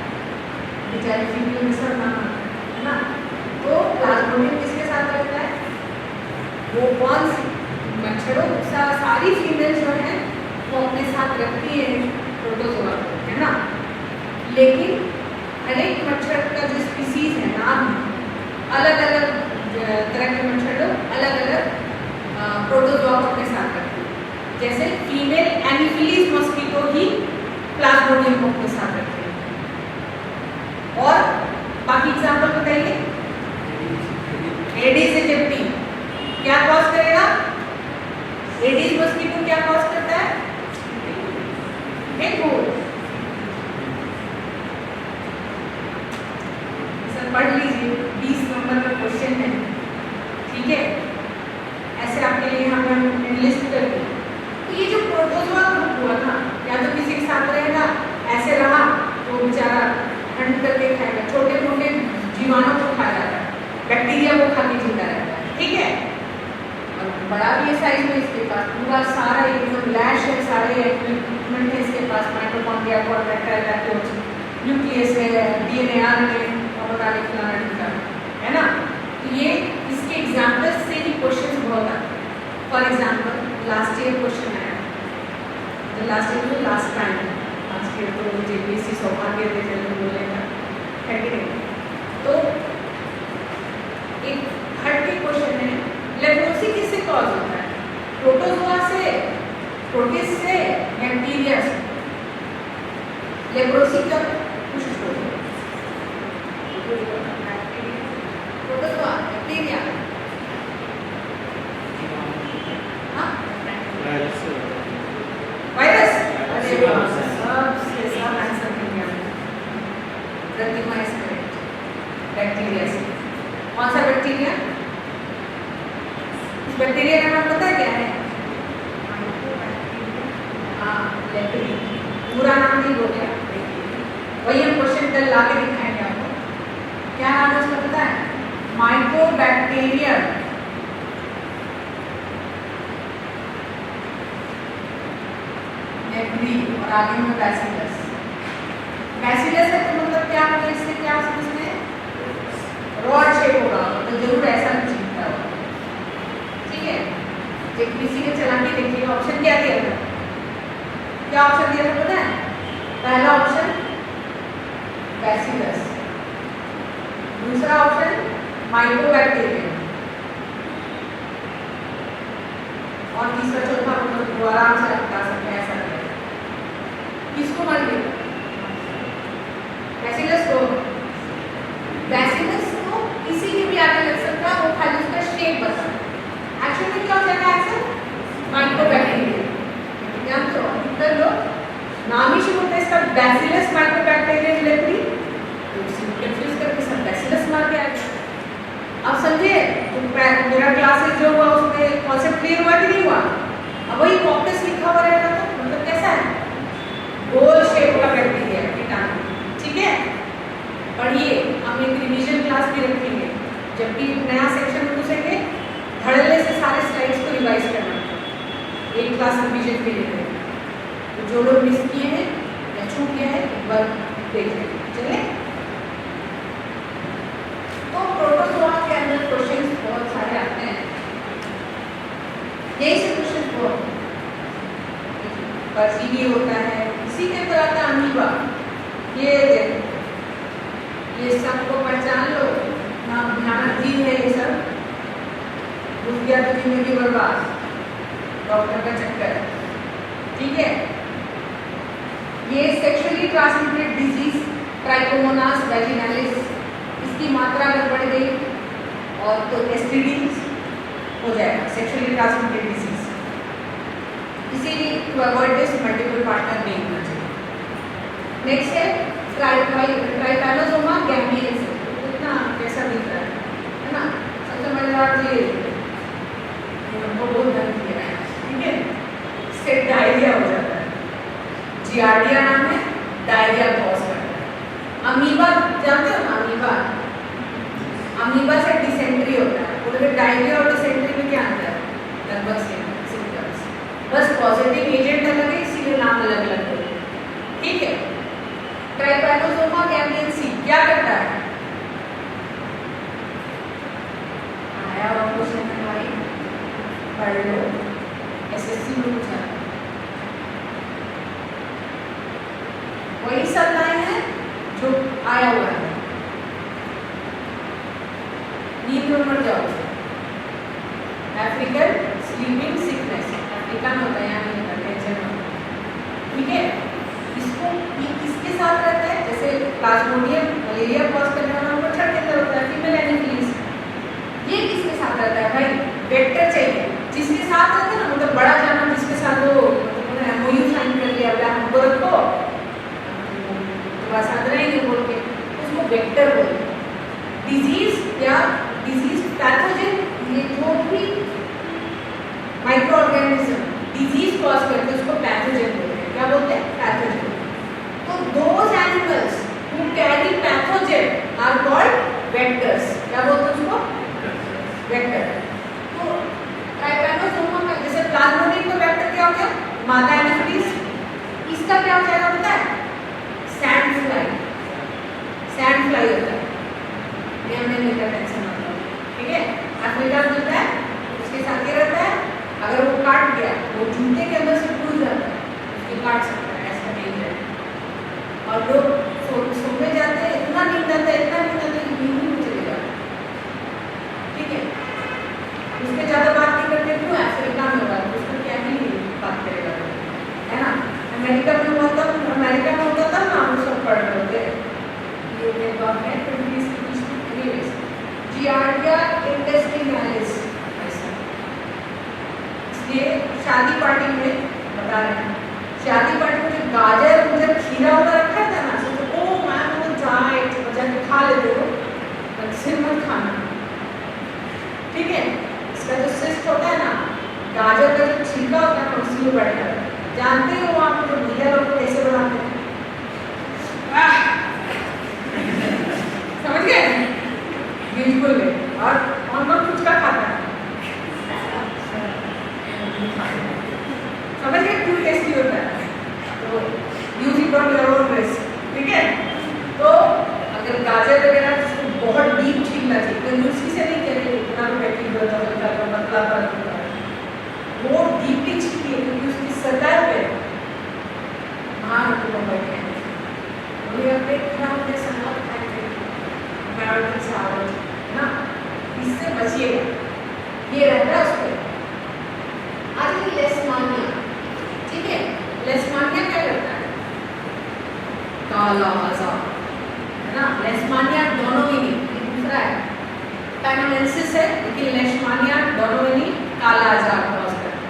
बेचारी फीमेल में सर ना है ना। तो प्लाज्मोडियम किसके साथ रहता है? वो कौन सी मच्छरों सारी फीमेल जो है वो अपने साथ रखती है प्रोटोजोआ, है ना। लेकिन हर एक मच्छर का जो स्पीसीज है, नाम अलग अलग तरह के मच्छर अलग अलग प्रोटोजोआ को अपने साथ रखते हैं। जैसे फीमेल एनाफिलीज मॉस्किटो ही प्लाज्मोडियम को अपने साथ रखते हैं। और बाकी एग्जाम्पल बताइए। एडिस एजिप्टी क्या कॉज करेगा? एडिस मॉस्किटो क्या कॉज करता है? डेंगू। पढ़ लीजिए, 20 नंबर का क्वेश्चन है। ठीक है, ऐसे आपके लिए हमने लिस्ट कर दी। तो ये जो प्रोटोजोआ ग्रुप हुआ ना, या तो किसी के साथ रहेगा, ऐसे रहा तो बेचारा हंट करके खाएगा, छोटे मोटे जीवाणु को खा जाता है, बैक्टीरिया को खा के जिंदा रहता है। ठीक है, और बड़ा भी है साइज में इसके पास, पूरा सारा एकदम लैश है, सारे इक्विपमेंट है इसके पास, माइटोकॉन्ड्रिया, कॉन्ट्रैक्टाइल वैक्यूल्स, न्यूक्लियस है, डीएनए, आरएनए और बताने खिलाना ठिकाना, है ना। तो ये इसके एग्जाम्पल से ही क्वेश्चन बहुत आते हैं। For example last year question आया, तो लास्ट ईयर तो लास्ट ईयर तो जेपीएससी सौभाग्य दे चले बोलने का है कि नहीं। तो एक हट के क्वेश्चन है, लेप्रोसी किससे कॉज होता है? प्रोटोजोआ से, प्रोटिस्ट से, बैक्टीरिया से? लेप्रोसी का कुछ प्रोटोजोआ, बैक्टीरिया, हाँ वायरस। अरे सबसे सब आंसर मिल गया, प्रतिमा इज करेक्ट, बैक्टीरिया से। कौन सा बैक्टीरिया? इस बैक्टीरिया का नाम पता है क्या है? हाँ लेप्री, पूरा नाम नहीं बोले, वही हम क्वेश्चन कल ला के दिखाएंगे आपको। क्या नाम है उसका पता है? माइकोबैक्टीरियम। लेप्री और आगे में बैसिलस। बैसिलस है तो मतलब क्या होगा, इससे क्या समझते हैं? रॉड शेप होगा, तो जरूर ऐसा कुछ दिखता होगा, ठीक है। जब किसी ने चला के देखिए, ऑप्शन क्या दिया था? क्या ऑप्शन दिया था पता है? पहला ऑप्शन बैसिलस, दूसरा ऑप्शन माइकोबैक्टीरियम, और तीसरा चौथा मतलब वो आराम से बता सकते हैं ऐसा है। किसको मान लिया? बैसिलस को। बैसिलस को किसी की भी आगे लग सकता है, वो खाली उसका शेप बता। एक्चुअली क्या हो जाएगा आंसर? माइकोबैक्टीरियम। जानते हो इधर लोग नाम ही शुरू होता है इसका बैसिलस माइकोबैक्टीरियम लेप्री, तो इसी को कंफ्यूज करके सब बैसिलस मार के आ गए। अब समझे तो मेरा क्लासेस जो हुआ उसमें कॉन्सेप्ट क्लियर हुआ कि नहीं हुआ? अब वही कॉक्टस लिखा हुआ रहेगा तो मतलब कैसा है? गोल शेप का बैक्टीरिया कीटाणु, ठीक है। पढ़िए, हम एक रिवीजन क्लास भी रखेंगे, जब भी नया सेक्शन घुसेंगे धड़ल्ले से सारे स्लाइड्स को रिवाइज करना, एक क्लास रिवीजन के लिए। तो जो लोग मिस किए हैं या छूट गया है एक बार देख लेंगे, चले। तो प्रोटोजोआ के अंदर क्वेश्चंस बहुत सारे आते हैं, यही से क्वेश्चन बहुत परजीवी होता है, इसी के अंदर आता है अमीबा। ये देखो, ये सबको पहचान लो, नाम भयानक जीव है ये सब, घुस गया तो जिंदगी बर्बाद, डॉक्टर का चक्कर, ठीक है। ये सेक्सुअली ट्रांसमिटेड डिजीज ट्राइकोमोनास वैजिनालिस, इसकी मात्रा अगर बढ़ गई और तो एसटीडी हो जाएगा, सेक्सुअली ट्रांसमिटेड डिजीज। इसीलिए to avoid this multiple partner नहीं होना चाहिए। नेक्स्ट है ट्राइपैनोसोमा गैम्बियंस, कितना कैसा दिख रहा है ना। सबसे मजेदार चीज हमको बहुत दर्द किया है, ठीक है, इससे डायरिया हो जाता है, जियार्डिया नाम है, डायरिया कॉज करता है। अमीबा जानते हो ना, अमीबा से डिसेंट्री होता है, तो डायरिया और डिसेंट्री में क्या अंतर है? लगभग सेम सिम्टम्स, बस पॉजिटिव एजेंट अलग है, इसीलिए नाम अलग अलग है, ठीक है। ट्राइपैनोसोमा गैम्बियंसी क्या करता है? आया और क्वेश्चन हमारी पढ़ लो, एसएससी में पूछा, वही सब लाए हैं जो आया हुआ है। नींद में मर जाओ, अफ्रीकन स्लीपिंग सिकनेस, अफ्रीका में होता है, यहाँ नहीं होता, टेंशन में, ठीक है। इसको ये किसके साथ रहता है? जैसे प्लाज्मोडियम मलेरिया कॉज करने वाला मच्छर के अंदर होता है, फीमेल एनोफिलीज, ये किसके साथ रहता है भाई? वेक्टर चाहिए, जिसके साथ रहता है ना, मतलब बड़ा जानवर जिसके साथ वो एमओयू साइन कर लिया, बोला हमको रखो बस अंदर ही नहीं बोल के, उसको वेक्टर बोलते हैं। डिजीज या डिजीज पैथोजन, ये जो भी माइक्रो ऑर्गेनिज्म डिजीज कॉज करते हैं उसको पैथोजन बोलते हैं। क्या बोलते हैं? पैथोजन। तो those animals who carry pathogen are called vectors. क्या बोलते हैं उसको? वेक्टर। तो ट्राइपैनोसोमा का जैसे प्लाज्मोडियम का वेक्टर क्या हो गया? मादा एनोफिलीज। इसका क्या हो जाएगा पता है? Sand fly. सैंड फ्लाई होता है, ये हमें नहीं का टेंशन मतलब, ठीक है। एफिडा मिलता है, उसके साथ ये रहता है, अगर वो काट गया वो जूते के अंदर से टूट जाता है, उसके काट सकता है, ऐसा नहीं है। और लोग सोने जाते हैं, इतना नींद आता है, इतना नींद आता है कि नींद में चले जाते हैं, ठीक है। उसके ज़्यादा बात नहीं करते, क्यों? अफ्रीका में होगा तो उसका क्या ही बात करेगा, है ना। अमेरिका में होता था ना, हम सब पढ़ रहे होते, ये बात है जियार्डिया इंटेस्टिनैलिस, इसलिए शादी पार्टी में बता रहे हैं, शादी पार्टी में जो गाजर जब खीरा उधर रखा था ना, तो ओ मैम वो जाए बजा के खा लेते हो, सिर मत खाना, ठीक है। इसका जो सिस्ट होता है ना, गाजर का जो छिलका होता है ना, उसी में बैठा है। जानते हो आप जो भैया लोग कैसे बनाते हैं? समझ गए? बिल्कुल है। और कौन कौन फुचका खाता है? समझ गए क्यों टेस्टी होता है? तो use it on your own risk, ठीक है। तो अगर गाजर वगैरह उसको बहुत डीप छीलना चाहिए, तो यूसी से नहीं करेंगे, इतना भी पैकिंग होता है मतलब पर वो डीपली छीलिए, क्योंकि उसकी सतह पे वहाँ को बैठे हैं, वही अपने खराब के संग मैरिटल सावल ना, इससे बचिएगा, ये रहता है उसको। आगे लेशमानिया, ठीक है। लेशमानिया क्या करता है? काला आजार, है ना। लेशमानिया डोनोविनी दूसरा है, पैनोमेंसिस है, लेकिन लेशमानिया डोनोविनी काला आजार कॉज करता है।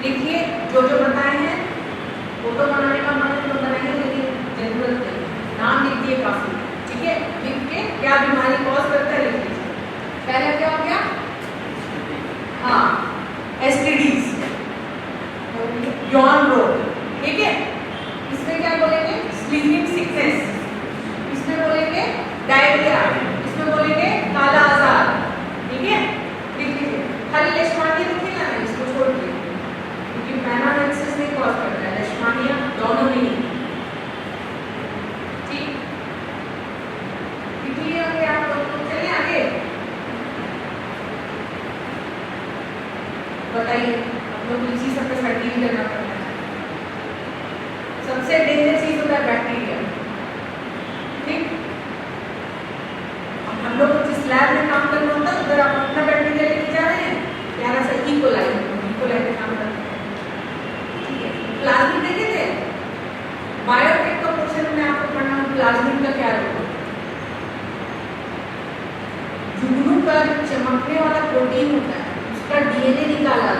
देखिए जो बताए हैं, फोटो बनाने का मन तो बनाएंगे, लेकिन जरूरत नहीं, नाम लिख दिए काफी, ठीक है। लिख के क्या बीमारी कॉज करता है लिख लीजिए। पहला क्या हो गया? हाँ, एसटीडीज, यौन रोग, ठीक है। इसमें क्या बोलेंगे? स्लीपिंग सिकनेस, इसमें बोलेंगे डायरिया, इसमें बोलेंगे काला आजार, ठीक है। लिख लीजिए, खाली लेशमानिया लिखिएगा ना, इसको छोड़ दीजिए, क्योंकि पैनामेंसिस नहीं कॉज करता है, लेशमानिया डोनोविनी, ठीक। लिख लिए होंगे आप लोग, चलिए आगे बताइए। आप लोग इसी सब पे सर्टिफिकेट करना पड़ता है। सबसे डेंजर चीज होता है बैक्टीरिया, ठीक। हम लोग जिस लैब में काम करना होता है, उधर आप अपना बैक्टीरिया लेके जा रहे हैं, प्यारा सा इकोलाई पे काम करते हैं, ठीक है। प्लाज्मिड देखे थे, बायोटेक का पोर्शन में आपको पढ़ना, प्लाज्मिड का क्या रोल है? जुगनू का जो चमकने वाला प्रोटीन होता है, उसका डीएनए निकाला,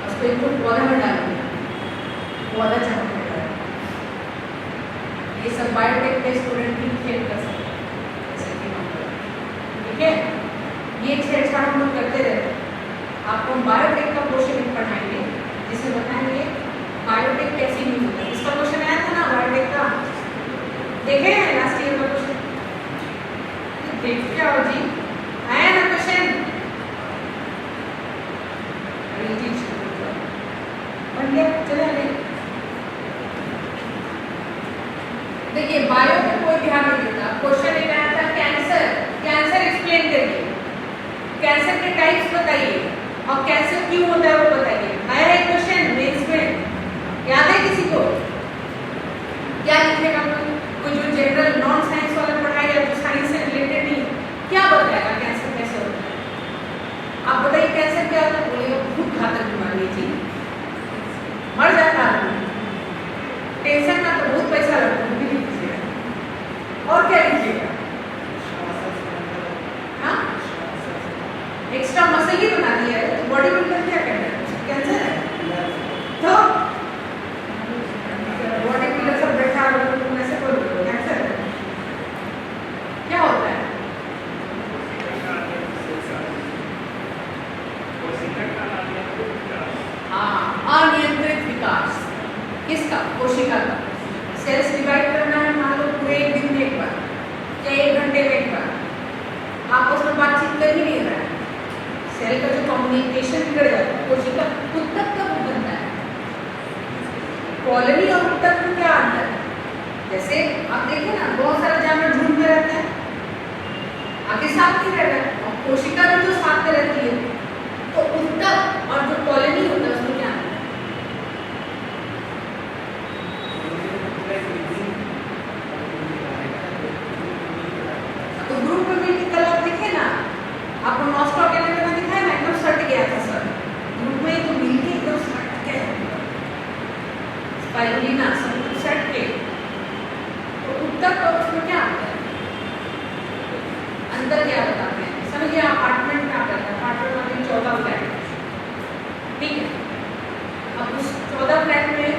उसको एक पौधा में डालेंगे, पौधा चमकने वाला। ये सब बायोटेक के स्टूडेंट भी खेल कर सकते हैं, ठीक है। ये छेड़छाड़ हम लोग करते रहते हैं। आपको बायोटेक का क्वेश्चन पढ़ाएंगे, जिसे बताएंगे बायोटेक कैसे यूज होता है। इसका क्वेश्चन आया था ना बायोटेक का, देखे हैं लास्ट ईयर का क्वेश्चन? देख क्या हो जी, आया ना क्वेश्चन? बढ़िया, चले आगे। देखिए बायो पे कोई ध्यान नहीं देता। क्वेश्चन एक आया था कैंसर, कैंसर एक्सप्लेन करिए, कैंसर के टाइप्स बताइए, और कैंसर क्यों होता है वो बताइए। आया है क्वेश्चन मेंस में, याद है किसी को? क्या लिखेगा कोई जो जनरल नॉन साइंस वाला पढ़ाएगा, जो साइंस से रिलेटेड नहीं, क्या बताएगा कैंसर कैसे होता है? आप बताइए कैंसर क्या होता है? बोलेगा बहुत घातक बीमारी है जी, मर जाता आदमी, टेंशन का तो बहुत पैसा लगता है, भी लीजिएगा। और क्या लीजिएगा? हाँ, एक्स्ट्रा मसल ही बना दिया है, तो बॉडी बिल्डर क्या करना है? कैंसर है तो बॉडी बिल्डर सब बैठा ऐसे बोल दो कैंसर है, क्या होता है? हाँ, अनियंत्रित विकास किसका? कोशिका का। सेल्स डिवाइड करना है मान लो पूरे एक दिन में एक बार या 1 घंटे में एक बार, आपस में बातचीत कर ही नहीं रहा है, सेल का जो कम्युनिकेशन बिगड़ जाता है। कोशिका उत्तक कब बनता है? कॉलोनी और उत्तक में क्या अंतर है? जैसे आप देखिए ना, बहुत सारे जानवर झुंड में रहते हैं, आगे साथ नहीं रह रहा है, और कोशिका भी तो साथ में रहती है, तो उत्तक और जो कॉलोनी होता है उसमें क्या है? तो ग्रुप में भी कल आप देखे ना, आपको नॉस्टॉक एनिमल में दिखाया ना, एकदम सट गया था सर, ग्रुप में तो मिलके एकदम सट गया, स्पाइरुलिना सब कुछ सट के, तो उत्तक और उसमें क्या आता है? अंदर क्या बताते हैं? समझिए अपार्टमेंट में आता है, अपार्टमेंट में 14 फ्लैट, ठीक है, अब उस 14 फ्लैट में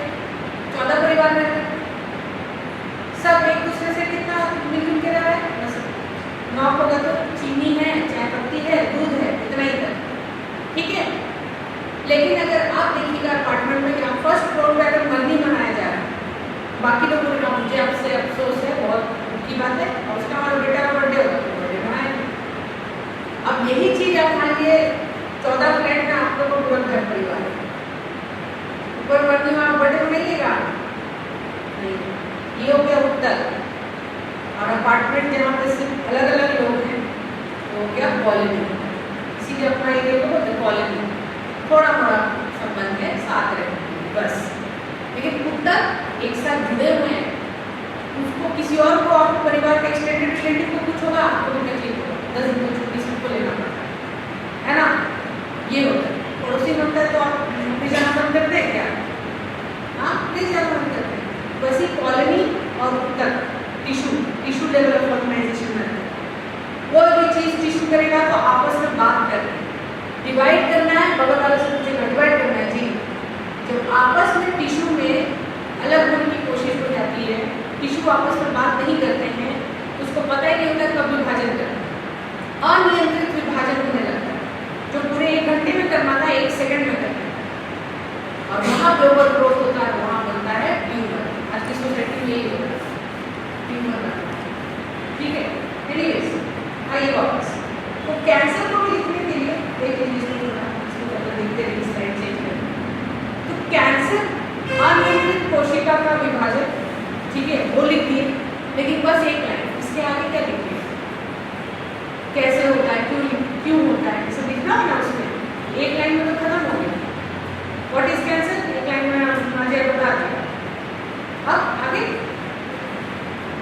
14 परिवार रहते हैं, सब एक दूसरे से कितना मिलजुल के रह रहा है? बस नॉक होगा तो चीनी है, चाय पत्ती है, दूध है, इतना ही तक, ठीक है। लेकिन अगर आप देखिएगा अपार्टमेंट में क्या फर्स्ट फ्लोर पे अगर मंदी मनाया जा रहा है, बाकी लोगों ने कहा मुझे आपसे अफसोस है, बहुत की बात है, और उसका हमारा बेटा का बर्थडे होगा तो बर्थडे मनाएंगे। अब यही चीज आप मान लिए 14 फ्लैट में आप लोगों को घर परिवार है, ऊपर बढ़ने में आप बर्थडे मनाइएगा नहीं, ये हो गया उत्तर। और अपार्टमेंट जहाँ पे सिर्फ अलग अलग लोग हैं तो हो गया कॉलोनी, इसीलिए अपना एरिया को बोलते कॉलोनी, थोड़ा मोड़ा संबंध है, साथ रहते बस। लेकिन उत्तर एक साथ जुड़े हुए हैं, उसको किसी और को, आपके परिवार के एक्सटेंडेड रिलेटिव को कुछ होगा, आपको भी तकलीफ होगा, 10 दिन की छुट्टी सबको लेना पड़ता है ना, ये होता है। पड़ोसी बनता है तो आप नहीं जाना बंद करते हैं क्या? हाँ, नहीं जाना बंद करते हैं। वैसे कॉलोनी और उत्तर टिश्यू लेवल ऑफ ऑर्गेनाइजेशन में कोई भी चीज टिश्यू करेगा तो आपस में बात करना है, डिवाइड करना है, बगल वाले से पूछेगा डिवाइड करना है जी। जब आपस में टिश्यू में अलग होने की कोशिश हो जाती है, टिश्यू आपस में बात नहीं करते हैं, उसको पता ही नहीं होता कब विभाजन करना है, अनियंत्रित विभाजन होने लगता है, जो पूरे 1 घंटे में करना था 1 सेकंड में करना है, और वहाँ पे ओवर ग्रोथ होता है, वहाँ बनता है ट्यूमर। आज की सोसाइटी में यही होता है, ट्यूमर बनता है, ठीक है। एनीवेज आइए वापस, तो कैंसर को भी लिखने के लिए देख लीजिए, इसको देखते रहिए, स्लाइड चेंज करें। तो कैंसर अनियंत्रित कोशिका का विभाजन, ठीक है, वो लिख दिए, लेकिन बस एक लाइन, इसके आगे क्या लिखिए, कैसे होता है, क्यों होता है, सब लिखना है ना उसमें, एक लाइन में तो खत्म हो गया। व्हाट इज कैंसर, एक लाइन में मुझे बता दिया। अब आगे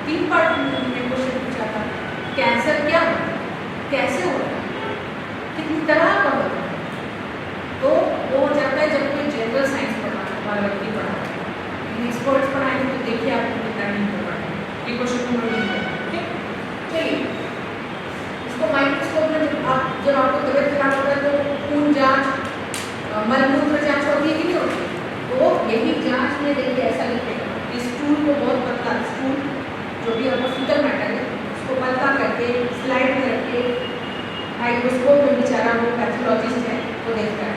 3 पार्ट में क्वेश्चन पूछा था, कैंसर क्या होता है, कैसे होता है, कितनी तरह का होता है, तो वो हो जाता है जब कोई जनरल साइंस पढ़ा है, बायोलॉजी पढ़ा है, एक्सपर्ट्स पढ़ाएंगे तो देखिए आपको कितना नहीं हो पाएगा, ये क्वेश्चन नंबर 2 है, ठीक। चलिए इसको माइक्रोस्कोप में जब आपको तबियत खराब होता है तो खून जांच, मलमूत्र जांच होती है कि नहीं होती, तो यही जांच में देखिए ऐसा लिखेगा, इस स्टूल को बहुत पतला, स्टूल जो भी आपका फीटल मैटर है उसको पतला करके स्लाइड में रख के माइक्रोस्कोप में बेचारा वो पैथोलॉजिस्ट है वो देखता है,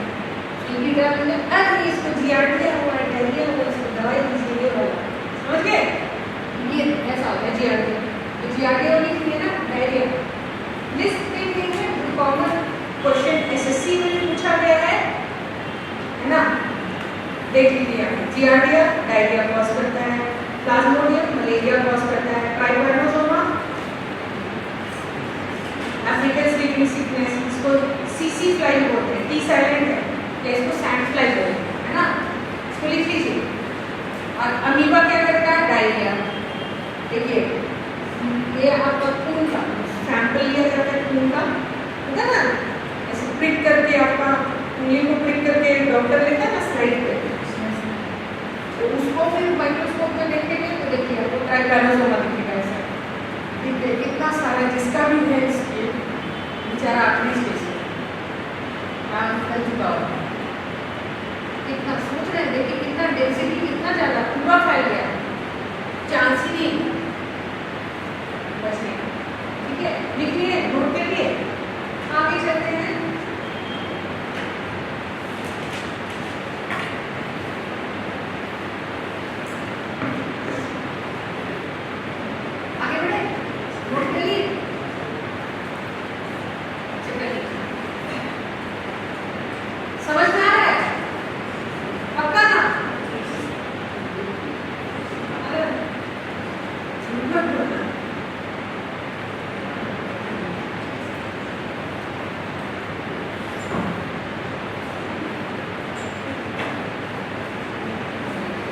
क्योंकि क्या बोलते हैं, अरे इसको जियार्डिया हुआ है, डायरिया हुआ है, इसको दवाई दीजिए, ये वाला, समझ गए, ये ऐसा होता है जियार्डिया। तो जियार्डिया लिख दिए ना, डायरिया लिस्ट में देखें, कॉमन क्वेश्चन एसएससी में भी पूछा गया है ना, देख लीजिए जियार्डिया डायरिया कॉज करता है, प्लाज्मोडियम मलेरिया कॉज करता है, ट्राइकोनोसोमा अफ्रीकन स्लीपिंग सिकनेस, इसको सीसी फ्लाई बोलते हैं, टी साइलेंट है, या इसको सैंड फ्लाई बोलते हैं, है ना, इसको लिख लीजिए। और अमीबा क्या करता है, डायरिया, देखिए ये आपका खून का सैंपल लिया जाता है, खून का होता है ना, ऐसे प्रिंट करके आपका उंगली को प्रिंट करके डॉक्टर लेता है ना स्लाइड पे, तो उसको फिर माइक्रोस्कोप में देखेंगे तो देखिए आपको ट्राइकोनोसोमा दिखेगा, ऐसा देखिए कितना सारा जिसका भी है इसके बेचारा आखिरी स्टेज काम कर चुका होगा, कितना सोच रहे हैं, देखिए कितना डेंसिटी कितना ज़्यादा पूरा फैल गया, चांस ही नहीं बचने का, ठीक है, लिख लिए, नोट कर लिए, आगे चलते हैं। आगे बढ़े, नोट कर लिए, समझ में आ रहा है, पक्का ना? मत बोलना।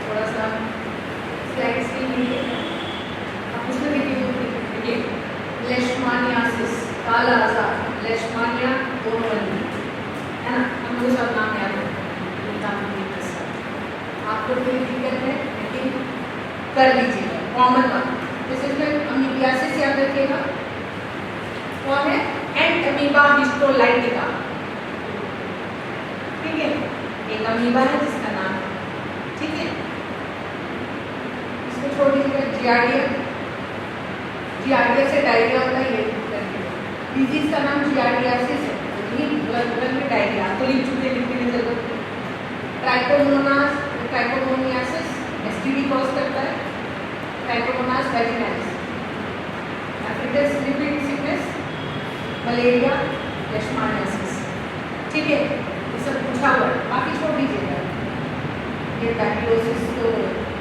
थोड़ा सा स्लाइड्स के लिए आप उसमें देखिए लेशमानियासिस, काला आजार, लेशमानिया दोनों है ना, हम लोग सब नाम याद है। आपको कोई दिक्कत है लेकिन कर लीजिएगा, कॉमन वन। जैसे इसमें अमीबियासिस याद रखिएगा, कौन है, एंड अमीबा हिस्टोलाइटिका, ठीक है, एक अमीबा है जिसका नाम है, ठीक है। इसको छोड़ दीजिएगा, जियार्डिया, जियार्डिया से डायरिया होता है, ये डिजीज का नाम जियार्डियासिस है, ब्लड में डायरिया, तो लिख चुके, लिखने की जरूरत नहीं। ट्राइकोमोनास, ट्राइकोमोनियासिस एसटीडी कॉज करता है, ट्राइकोमोनास वेजिनालिस, एपिडिस लिपिड सिकनेस, मलेरिया, लेशमानियासिस, ठीक है, ये सब पूछा हुआ है, बाकी छोड़ दीजिएगा। ये बैक्टीरियोसिस तो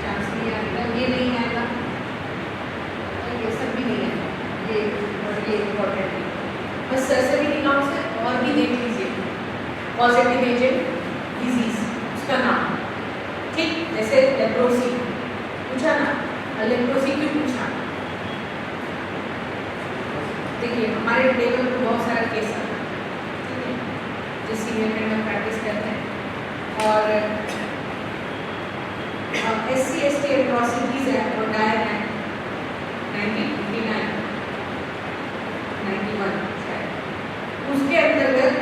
चांस नहीं आएगा, ये नहीं आएगा, ये सब भी नहीं आएगा, ये इम्पोर्टेंट है। बस सरसरी नाम से और भी देख लीजिए, पॉजिटिव एजेंट डिजीज उसका नाम, ठीक, जैसे लेप्रोसी पूछा ना, लेप्रोसी क्यों पूछा, देखिए हमारे टेबल पर बहुत सारा केस आता है, ठीक है, जिस सीनियर में हम प्रैक्टिस करते हैं, और SC/ST एट्रॉसिटीज एक्ट और डायर एक्ट 1959 91 शायद, उसके अंतर्गत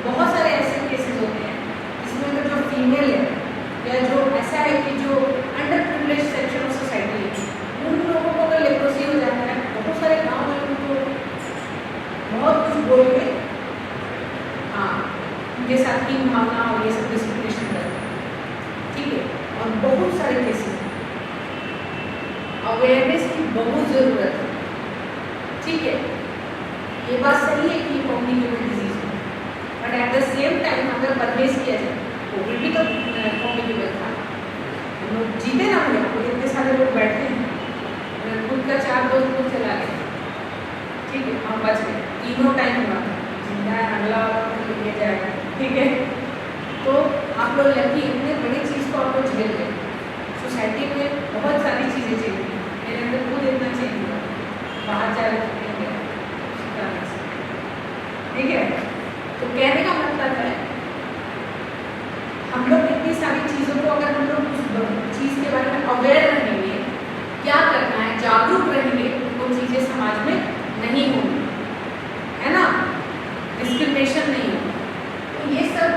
बहुत सारे ऐसे केसेस होते हैं जिसमें जो फीमेल है या जो ऐसा है कि जो under privilege section of society है, उन लोगों को अगर लेप्रोसी हो जाता है, बहुत सारे गांव में उनको बहुत कुछ बोल के, हाँ, उनके साथ की भावना और ये सब डिस्क्रिमिनेशन करते हैं, ठीक है, और बहुत सारे केसेस अवेयरनेस की बहुत ज़रूरत है, ठीक है, ये बात सही है कि ये कम्युनिकेबल डिजीज है, but at the same time अगर परहेज किया जाए, कोविड भी तो कम्युनिकेबल था, लोग जीते ना हुए, इतने सारे लोग बैठे हैं, खुद का 4 दोस्त खुद चला गया, ठीक है, हम बच गए, तीनों टाइम हुआ था, जिंदा है, अगला ले जाएगा, ठीक है, तो आप लोग लकी, इतने बड़ी चीज़ को आप लोग झेल गए। सोसाइटी में बहुत सारी चीज़ें चेंज हुई, मेरे अंदर खुद इतना चेंज हुआ, बाहर जा रहे ठीक है, तो कहने का मतलब है हम लोग इतनी सारी चीज़ों को, अगर हम लोग उस चीज़ के बारे में अवेयर रहेंगे, क्या करना है, जागरूक रहेंगे, वो चीज़ें समाज में नहीं होंगी, है ना, डिस्क्रिमिनेशन नहीं होगी। तो ये सब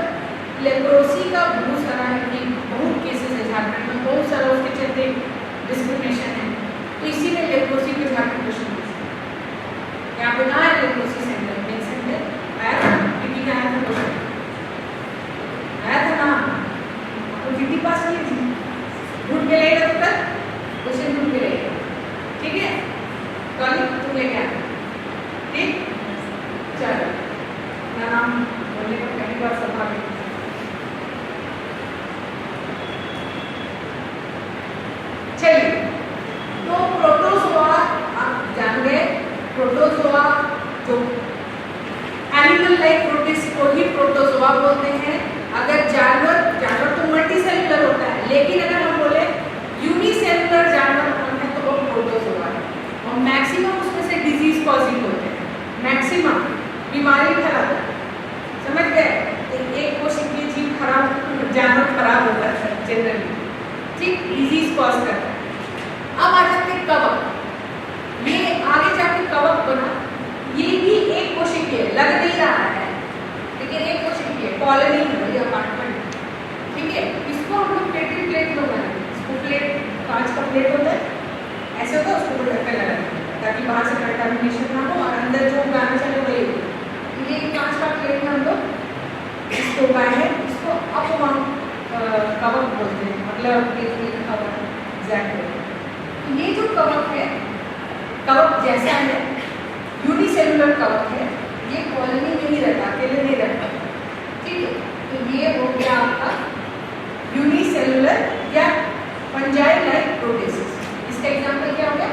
लेप्रोसी का बहुत सारा है कि बहुत केसेस है झारखंड में, बहुत सारा उसके चलते डिस्क्रिमिनेशन है, तो इसी में लेप्रोसी के झारखंड क्वेश्चन यहाँ पे कहाँ है लेप्रोसी सेंटर, मेन सेंटर आया था, किटी का आया था क्वेश्चन, आया था ना, तो किटी पास नहीं थी, ढूंढ के लेगा तो कल क्वेश्चन ढूंढ के लेगा, ठीक है, कल तुम लेके आना, ठीक, चलो, मेरा नाम बोलने का पहली बार सभा में, चलिए, तो प्रोटोजोआ आप जान गए, प्रोटोजोआ जो एनिमल लाइक प्रोटिस्ट को ही प्रोटोजोआ बोलते हैं। अगर जानवर तो मल्टी सेलुलर होता है, लेकिन अगर हम बोले यूनिसेलुलर जानवर कौन है तो वो प्रोटोजोआ है, और मैक्सिमम उसमें से डिजीज कॉजिंग होते हैं, मैक्सिमम बीमारी फैलाता है, समझ गए, एक कोशिकीय जीव खराब, जानवर खराब होता है जनरली, ठीक, डिजीज कॉज करता है। अब आ जाते हैं कवक, ये आगे जाके कवक बना, ये भी एक कोशिकीय लग नहीं रहा है, लेकिन एक कोशिकीय कॉलोनी है, अपार्टमेंट, ठीक है, इसको हम लोग प्लेटेड प्लेट में बनाएंगे, इसको प्लेट, कांच का प्लेट होता है, ऐसे होता है, उसको ढक कर लगाएंगे ताकि बाहर से कंटामिनेशन ना हो और अंदर जो गाना चले वही हो। ये कांच का प्लेट में हम लोग इसको उगाए हैं, इसको अपवान कवक बोलते हैं, मतलब लिखा हुआ है एग्जैक्ट। ये जो कवक है, कवक जैसा है, यूनिसेलुलर कवक है, ये कॉलोनी में ही रहता, अकेले नहीं रहता, ठीक है, तो ये हो गया आपका यूनिसेलुलर या फंजाई लाइक प्रोटिस्ट। इसका एग्जाम्पल क्या हो गया,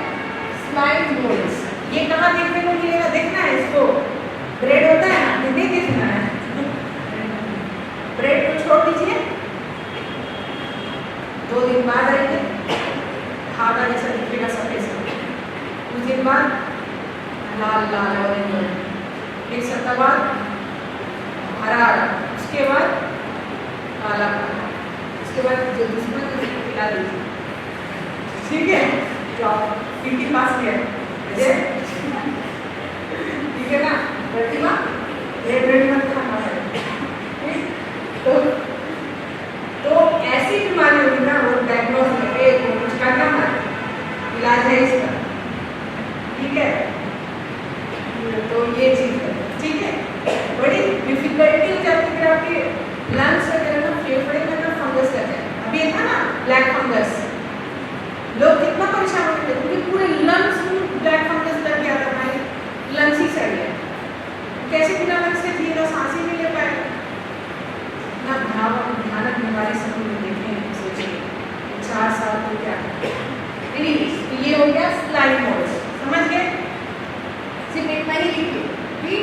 स्लाइम धागा जैसा दिखेगा सफेद सफेद। कुछ दिन बाद लाल लाल ऑरेंज ऑरेंज, एक सप्ताह बाद हरा हरा, उसके बाद काला काला, उसके बाद जो दुश्मन है उसको खिला दीजिए, ठीक है। जो आप पीटी पास किया अजय, ठीक है ना। प्रतिमा ये ब्रेड मत खाना है, ठीक? तो ऐसी बीमारी होगी ना, वो डायग्नोज करके कुछ करना मत, इलाज है इसका, ठीक है। तो ये चीज है, ठीक है। बड़ी डिफिकल्टी हो जाती है आपके लंग्स वगैरह ना, फेफड़े में ना फंगस लग जाए। अभी ये था ना ब्लैक फंगस, लोग कितना परेशान होते थे क्योंकि पूरे लंग्स में ब्लैक फंगस लग गया था भाई, लंग्स ही सड़ गया। कैसे बिना लंग्स से जिएगा, सांस ही नहीं ले पाएगा ना। भयानक बीमारी सब लोग देखे, सोचिए 4 साल तो क्या। एनीवेज, तो ये हो गया स्लाइड मोड्स, समझ गए। सिर्फ इतना ही लिखिए कि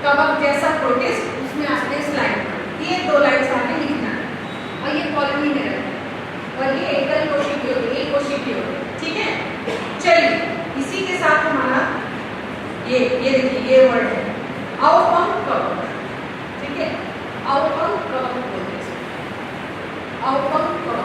कवक जैसा प्रोटिस्ट, उसमें आते हैं स्लाइड मोड, ये 2 लाइन्स आगे लिखना है और ये कॉलोनी में रहता है और ये एकल कोशिकी होती है, एक कोशिकी होती है, ठीक है। चलिए इसी के साथ हमारा ये देखिए ये वर्ड है अवपंक कवक, ठीक है। अवपंक कवक बोलते हैं, अवपंक कवक।